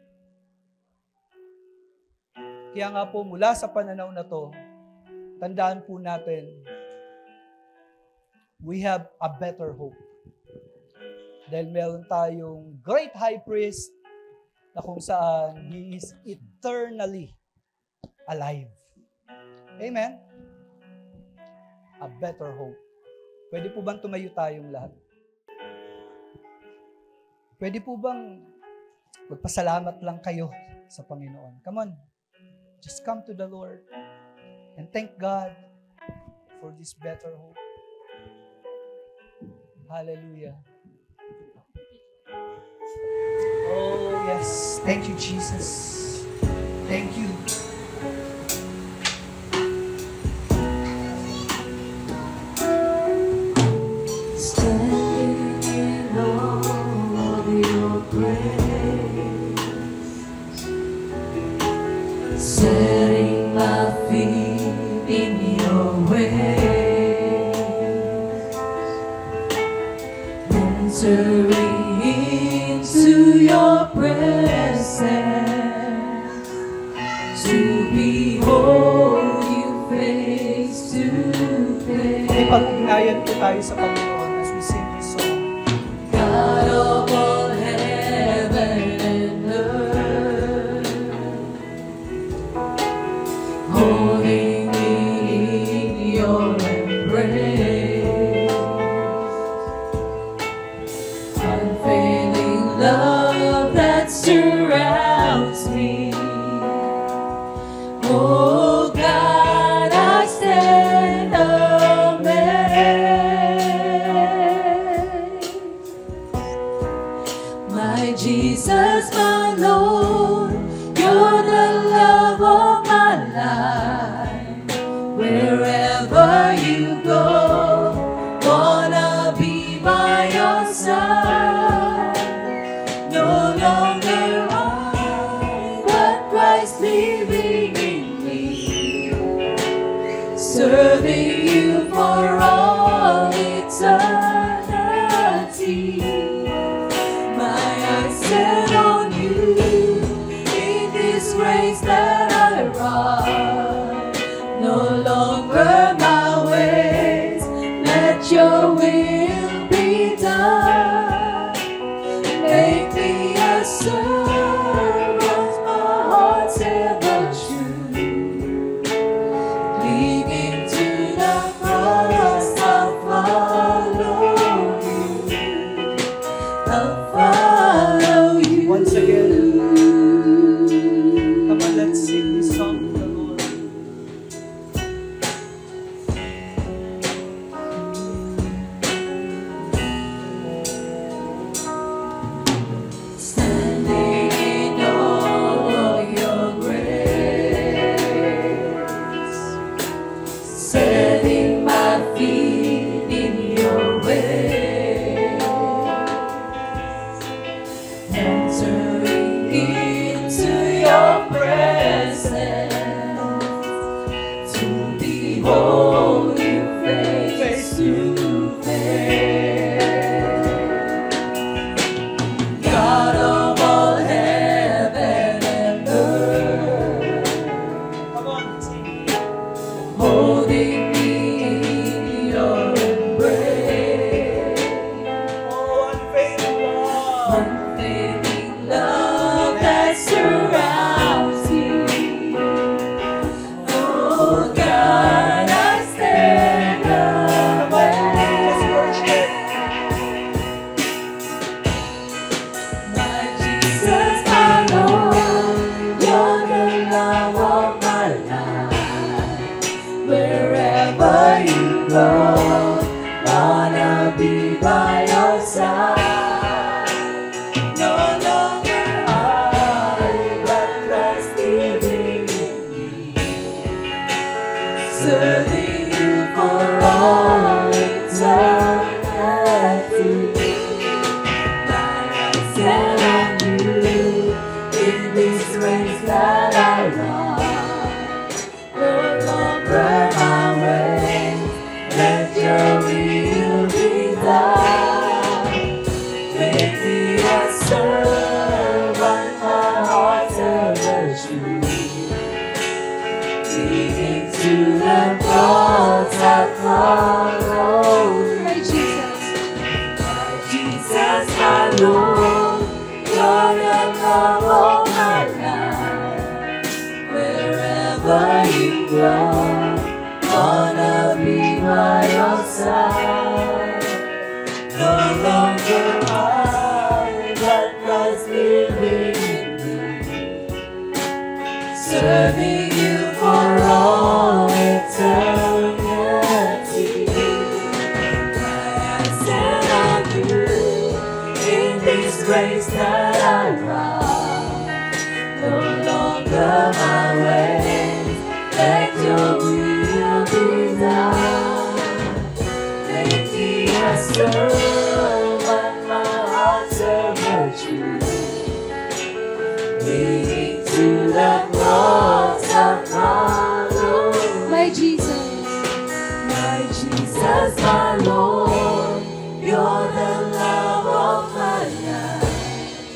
Kaya nga po, mula sa pananaw na to, tandaan po natin, we have a better hope. Dahil meron tayong great high priest na kung saan He is eternally alive. Amen? A better hope. Pwede po bang tumayo tayong lahat? Pwede po bang magpasalamat lang kayo sa Panginoon? Come on. Just come to the Lord and thank God for this better hope. Hallelujah. Oh, yes. Thank you, Jesus. Thank you. Standing in all of your grace, setting my feet in your ways, entering into your presence to behold you face to face. May pag-ignayan po tayo sa Panginoon as we sing this song. God of all heaven and earth, holding me in your embrace, unfailing love that surrounds me. Oh God, I stand amazed. My Jesus, my Lord, you're the love of my life. Wherever you go, wanna be by your side. No longer I, but Christ living in me, serving you for all eternity. My eyes set on you in this race that I run. No longer my ways, let your will be done. Make me a servant, my heart's ever true. Leading to the cross, I'll follow you. I'll follow you. Once again, come on, let's sing this song to the Lord. Standing in all your grace, setting my feet in your way, entering into your presence to behold you face to face. God of all heaven and earth, Come on, sing. holding me in your embrace, Oh, unfailing love. unfailing love that surrounds me. Oh God, I stand Let's amazed. worship. My Jesus, my Lord, you're the love of my life. Wherever you go, wanna be by your side. No longer I, but Christ living in me, serving you for all eternity. My eyes set on you in this race that I run. No longer my ways, let your will be done. Make me a servant, my heart's ever true. Leading to the cross, I follow you. My Jesus, my Lord, you're the love of my life. Wherever you go, wanna be by your side. No longer I, but Christ living in me, serving you for all eternity. My eyes set on you in this race that I run. No longer my ways, let your will be done. Make me a servant, my heart's ever true. Leading to the cross, I follow. My Jesus, my Lord, you're the love of my life.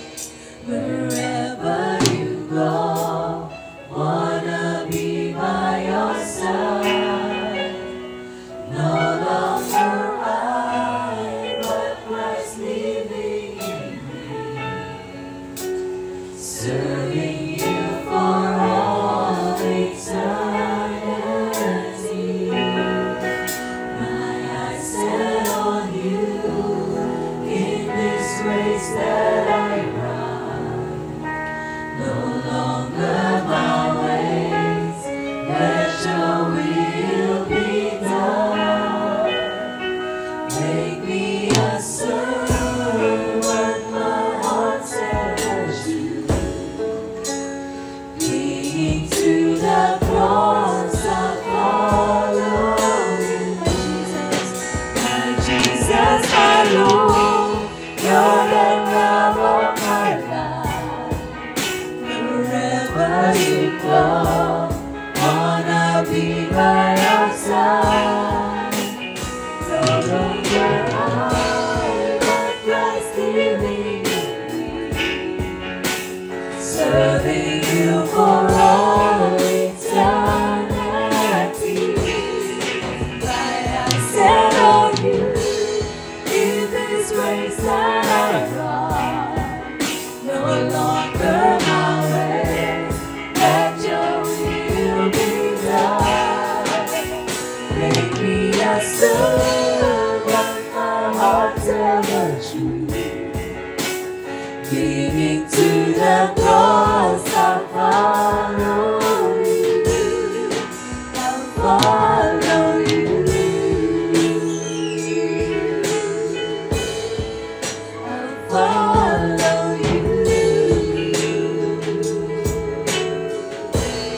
servant, my heart serves you. Clinging to the cross, I follow you. My Jesus, my Lord, you're the love of my life. Wherever you go, wanna be by your side. No longer I, but Christ living in me, serving you for all eternity. My eyes set on you, in this race that I run. No longer my way, let your will be done. Make me a servant, my heart's ever true. Clinging to the cross, I'll follow you. I'll follow you. I'll follow you.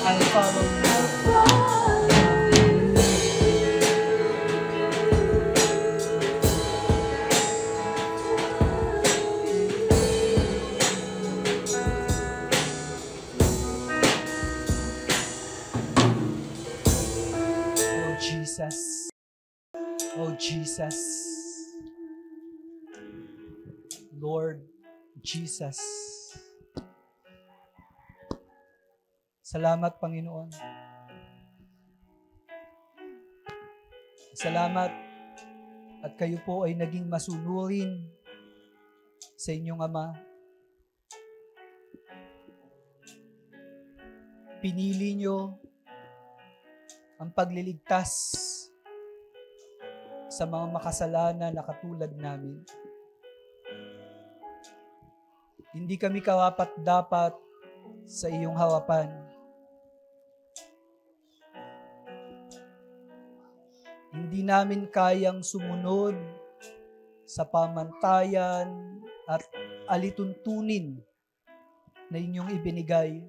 I'll follow you. I'll follow you. Oh Jesus. Oh Jesus. Lord Jesus. Salamat, Panginoon. Salamat at kayo po ay naging masunurin sa inyong Ama. Pinili nyo ang pagliligtas sa mga makasalanan na katulad namin. Hindi kami karapat-dapat sa iyong harapan. Hindi namin kayang sumunod sa pamantayan at alituntunin na inyong ibinigay.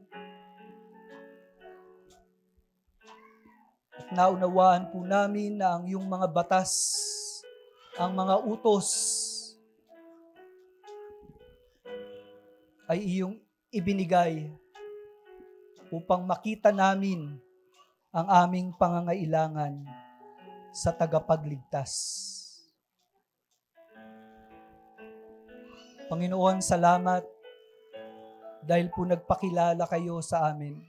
At naunawaan po namin na ang iyong mga batas, ang mga utos, ay iyong ibinigay upang makita namin ang aming pangangailangan sa tagapagligtas. Panginoon, salamat dahil po nagpakilala kayo sa amin.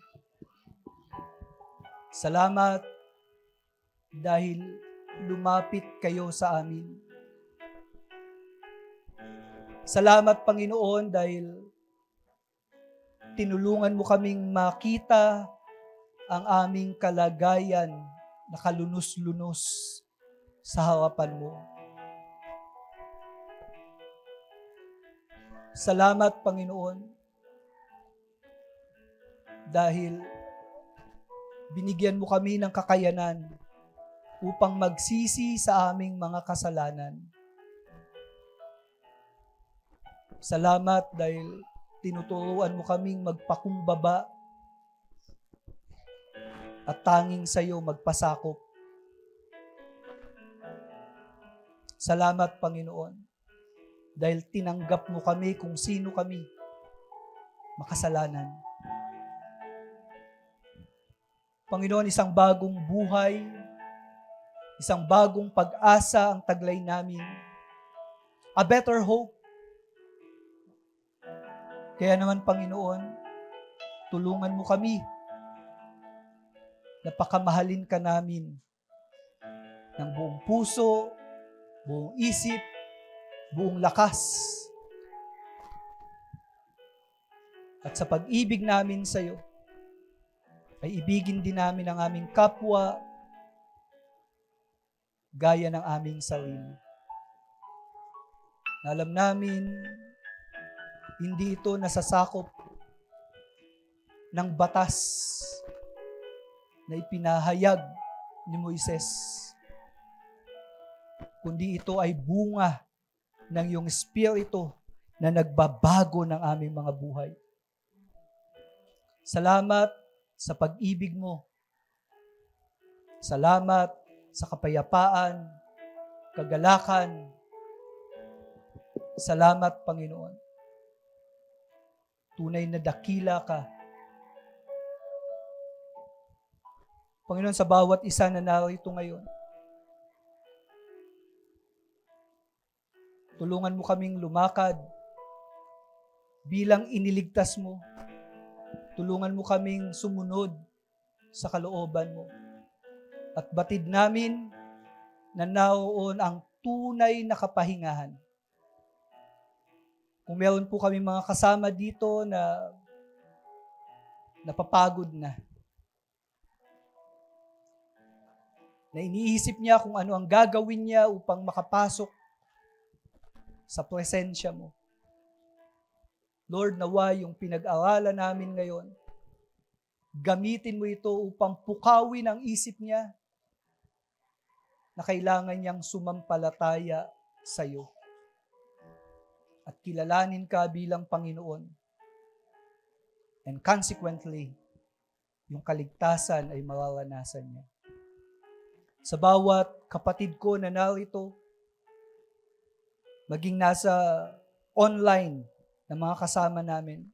Salamat dahil lumapit kayo sa amin. Salamat, Panginoon, dahil tinulungan mo kaming makita ang aming kalagayan na kalunos-lunos sa harapan mo. Salamat, Panginoon, dahil binigyan mo kami ng kakayanan upang magsisi sa aming mga kasalanan. Salamat dahil tinuturuan mo kaming magpakumbaba at tanging sa iyo magpasakop. Salamat, Panginoon, dahil tinanggap mo kami kung sino kami, makasalanan. Panginoon, isang bagong buhay, isang bagong pag-asa ang taglay namin. A better hope. Kaya naman, Panginoon, tulungan mo kami na pakamahalin ka namin ng buong puso, buong isip, buong lakas. At sa pag-ibig namin sa iyo, ay ibigin din namin ang aming kapwa gaya ng aming sarili. Alam namin, hindi ito nasasakop ng batas na ipinahayag ni Moises, kundi ito ay bunga ng iyong Espiritu na nagbabago ng aming mga buhay. Salamat sa pag-ibig mo. Salamat sa kapayapaan, kagalakan. Salamat, Panginoon. Tunay na dakila ka. Panginoon, sa bawat isa na narito ngayon, tulungan mo kaming lumakad bilang iniligtas mo. Tulungan mo kaming sumunod sa kalooban mo. At batid namin na naroon ang tunay na kapahingahan. Kung meron po kami mga kasama dito na napapagod na iniisip niya kung ano ang gagawin niya upang makapasok sa presensya mo. Lord, nawa yung pinag-aralan namin ngayon, gamitin mo ito upang pukawin ang isip niya na kailangan niyang sumampalataya sa iyo. At kilalanin ka bilang Panginoon. And consequently, yung kaligtasan ay mararanasan niya. Sa bawat kapatid ko na narito, maging nasa online na mga kasama namin.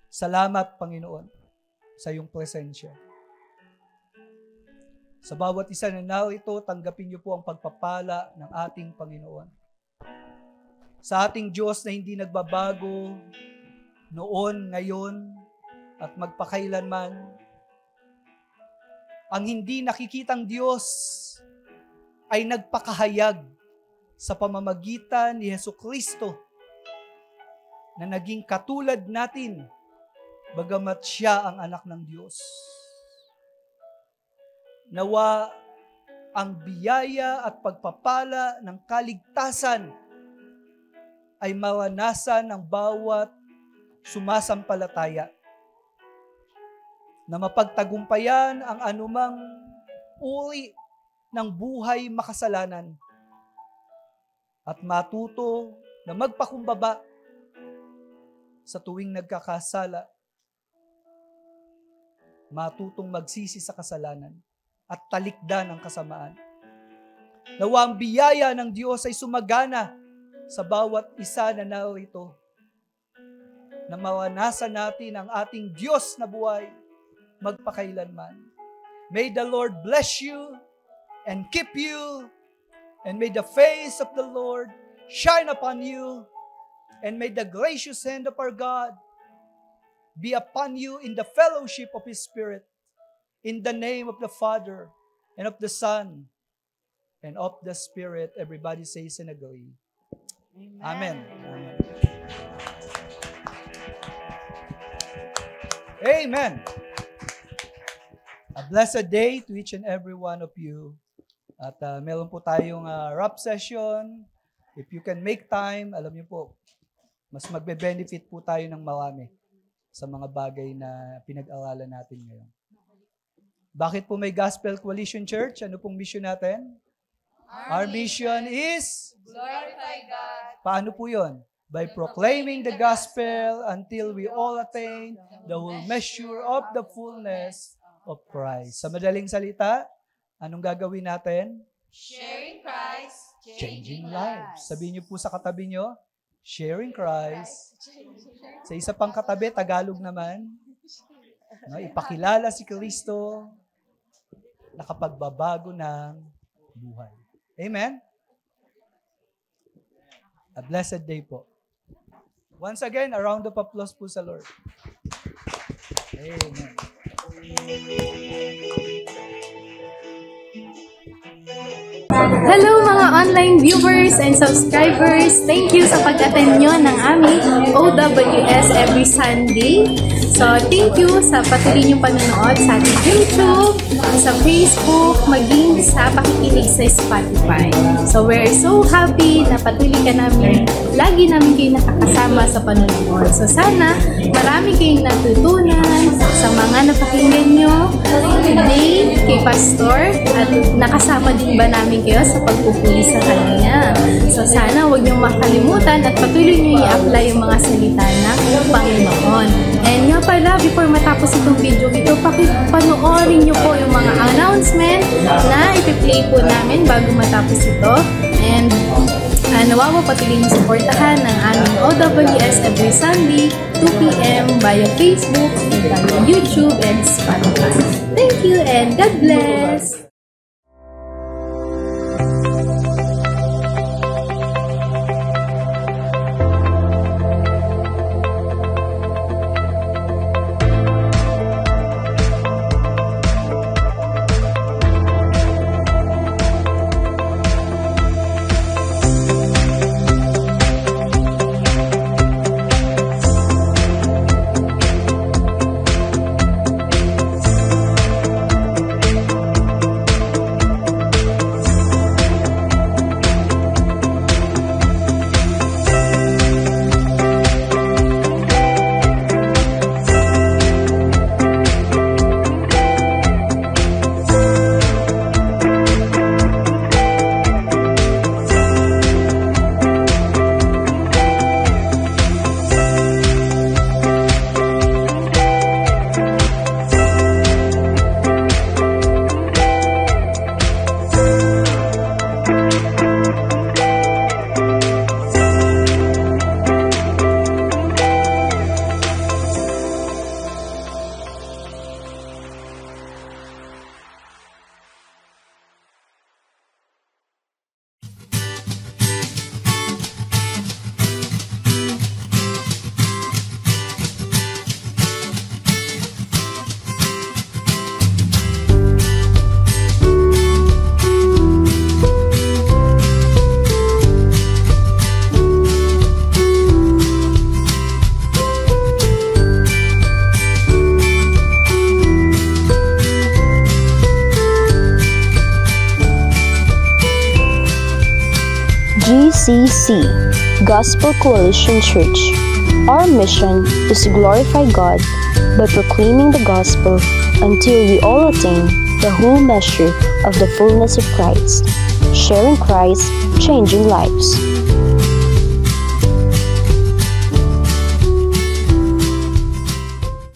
Salamat, Panginoon, sa iyong presensya. Sa bawat isa na narito, tanggapin niyo po ang pagpapala ng ating Panginoon. Sa ating Diyos na hindi nagbabago noon, ngayon, at magpakailanman, ang hindi nakikitang Diyos ay nagpakahayag sa pamamagitan ni Jesucristo na naging katulad natin bagamat siya ang anak ng Diyos. Nawa ang biyaya at pagpapala ng kaligtasan ay maranasan ng bawat sumasampalataya, na mapagtagumpayan ang anumang uri ng buhay makasalanan at matuto na magpakumbaba sa tuwing nagkakasala, matutong magsisi sa kasalanan at talikdan ang kasamaan. Nawa ang biyaya ng Diyos ay sumagana sa bawat isa na narito, na maranasan natin ang ating Diyos na buhay magpakailanman. May the Lord bless you and keep you, and may the face of the Lord shine upon you, and may the gracious hand of our God be upon you in the fellowship of His Spirit, in the name of the Father, and of the Son, and of the Spirit. Everybody says and agree. Amen. Amen. Amen. A blessed day to each and every one of you. At meron po tayong wrap session. If you can make time, alam niyo po, mas magbe-benefit po tayo ng marami sa mga bagay na pinag-aralan natin ngayon. Bakit po may Gospel Coalition Church? Ano pong mission natin? Our mission is glorify God. Paano po yun? By proclaiming the gospel until we all attain the whole measure of the fullness of Christ. Sa madaling salita, anong gagawin natin? Sharing Christ, Changing lives. Sabihin niyo po sa katabi niyo, sharing Christ. Sa isa pang katabi, Tagalog naman, no, ipakilala si Kristo na kapagbabago ng buhay. Amen? A blessed day po. Once again, a round of applause po sa Lord. Amen. Hello mga online viewers and subscribers. Thank you sa pag-attend nyo ng aming OWS every Sunday. So, thank you sa patuloy niyong panonood sa ating YouTube, sa Facebook, maging sa pakikinig sa Spotify. So, we're so happy na patuloy ka namin, lagi namin kayo nakakasama sa panonood. So, sana marami kayong natutunan sa mga napakinggan nyo today kay Pastor at nakasama din ba namin kayo sa pagpupuli sa kanya. So, sana huwag niyong makalimutan at patuloy niyo i-apply yung mga salita ng Panginoon. And nga pala, before matapos itong video ito, pakipanoorin niyo po yung mga announcement na ipi-play po namin bago matapos ito. And nawawa patuloy niyo supportahan ng aming OWS every Sunday, 2 p.m. via Facebook, via YouTube, and Spotify. Thank you and God bless! GCC, Gospel Coalition Church. Our mission is to glorify God by proclaiming the gospel until we all attain the whole measure of the fullness of Christ, sharing Christ, changing lives.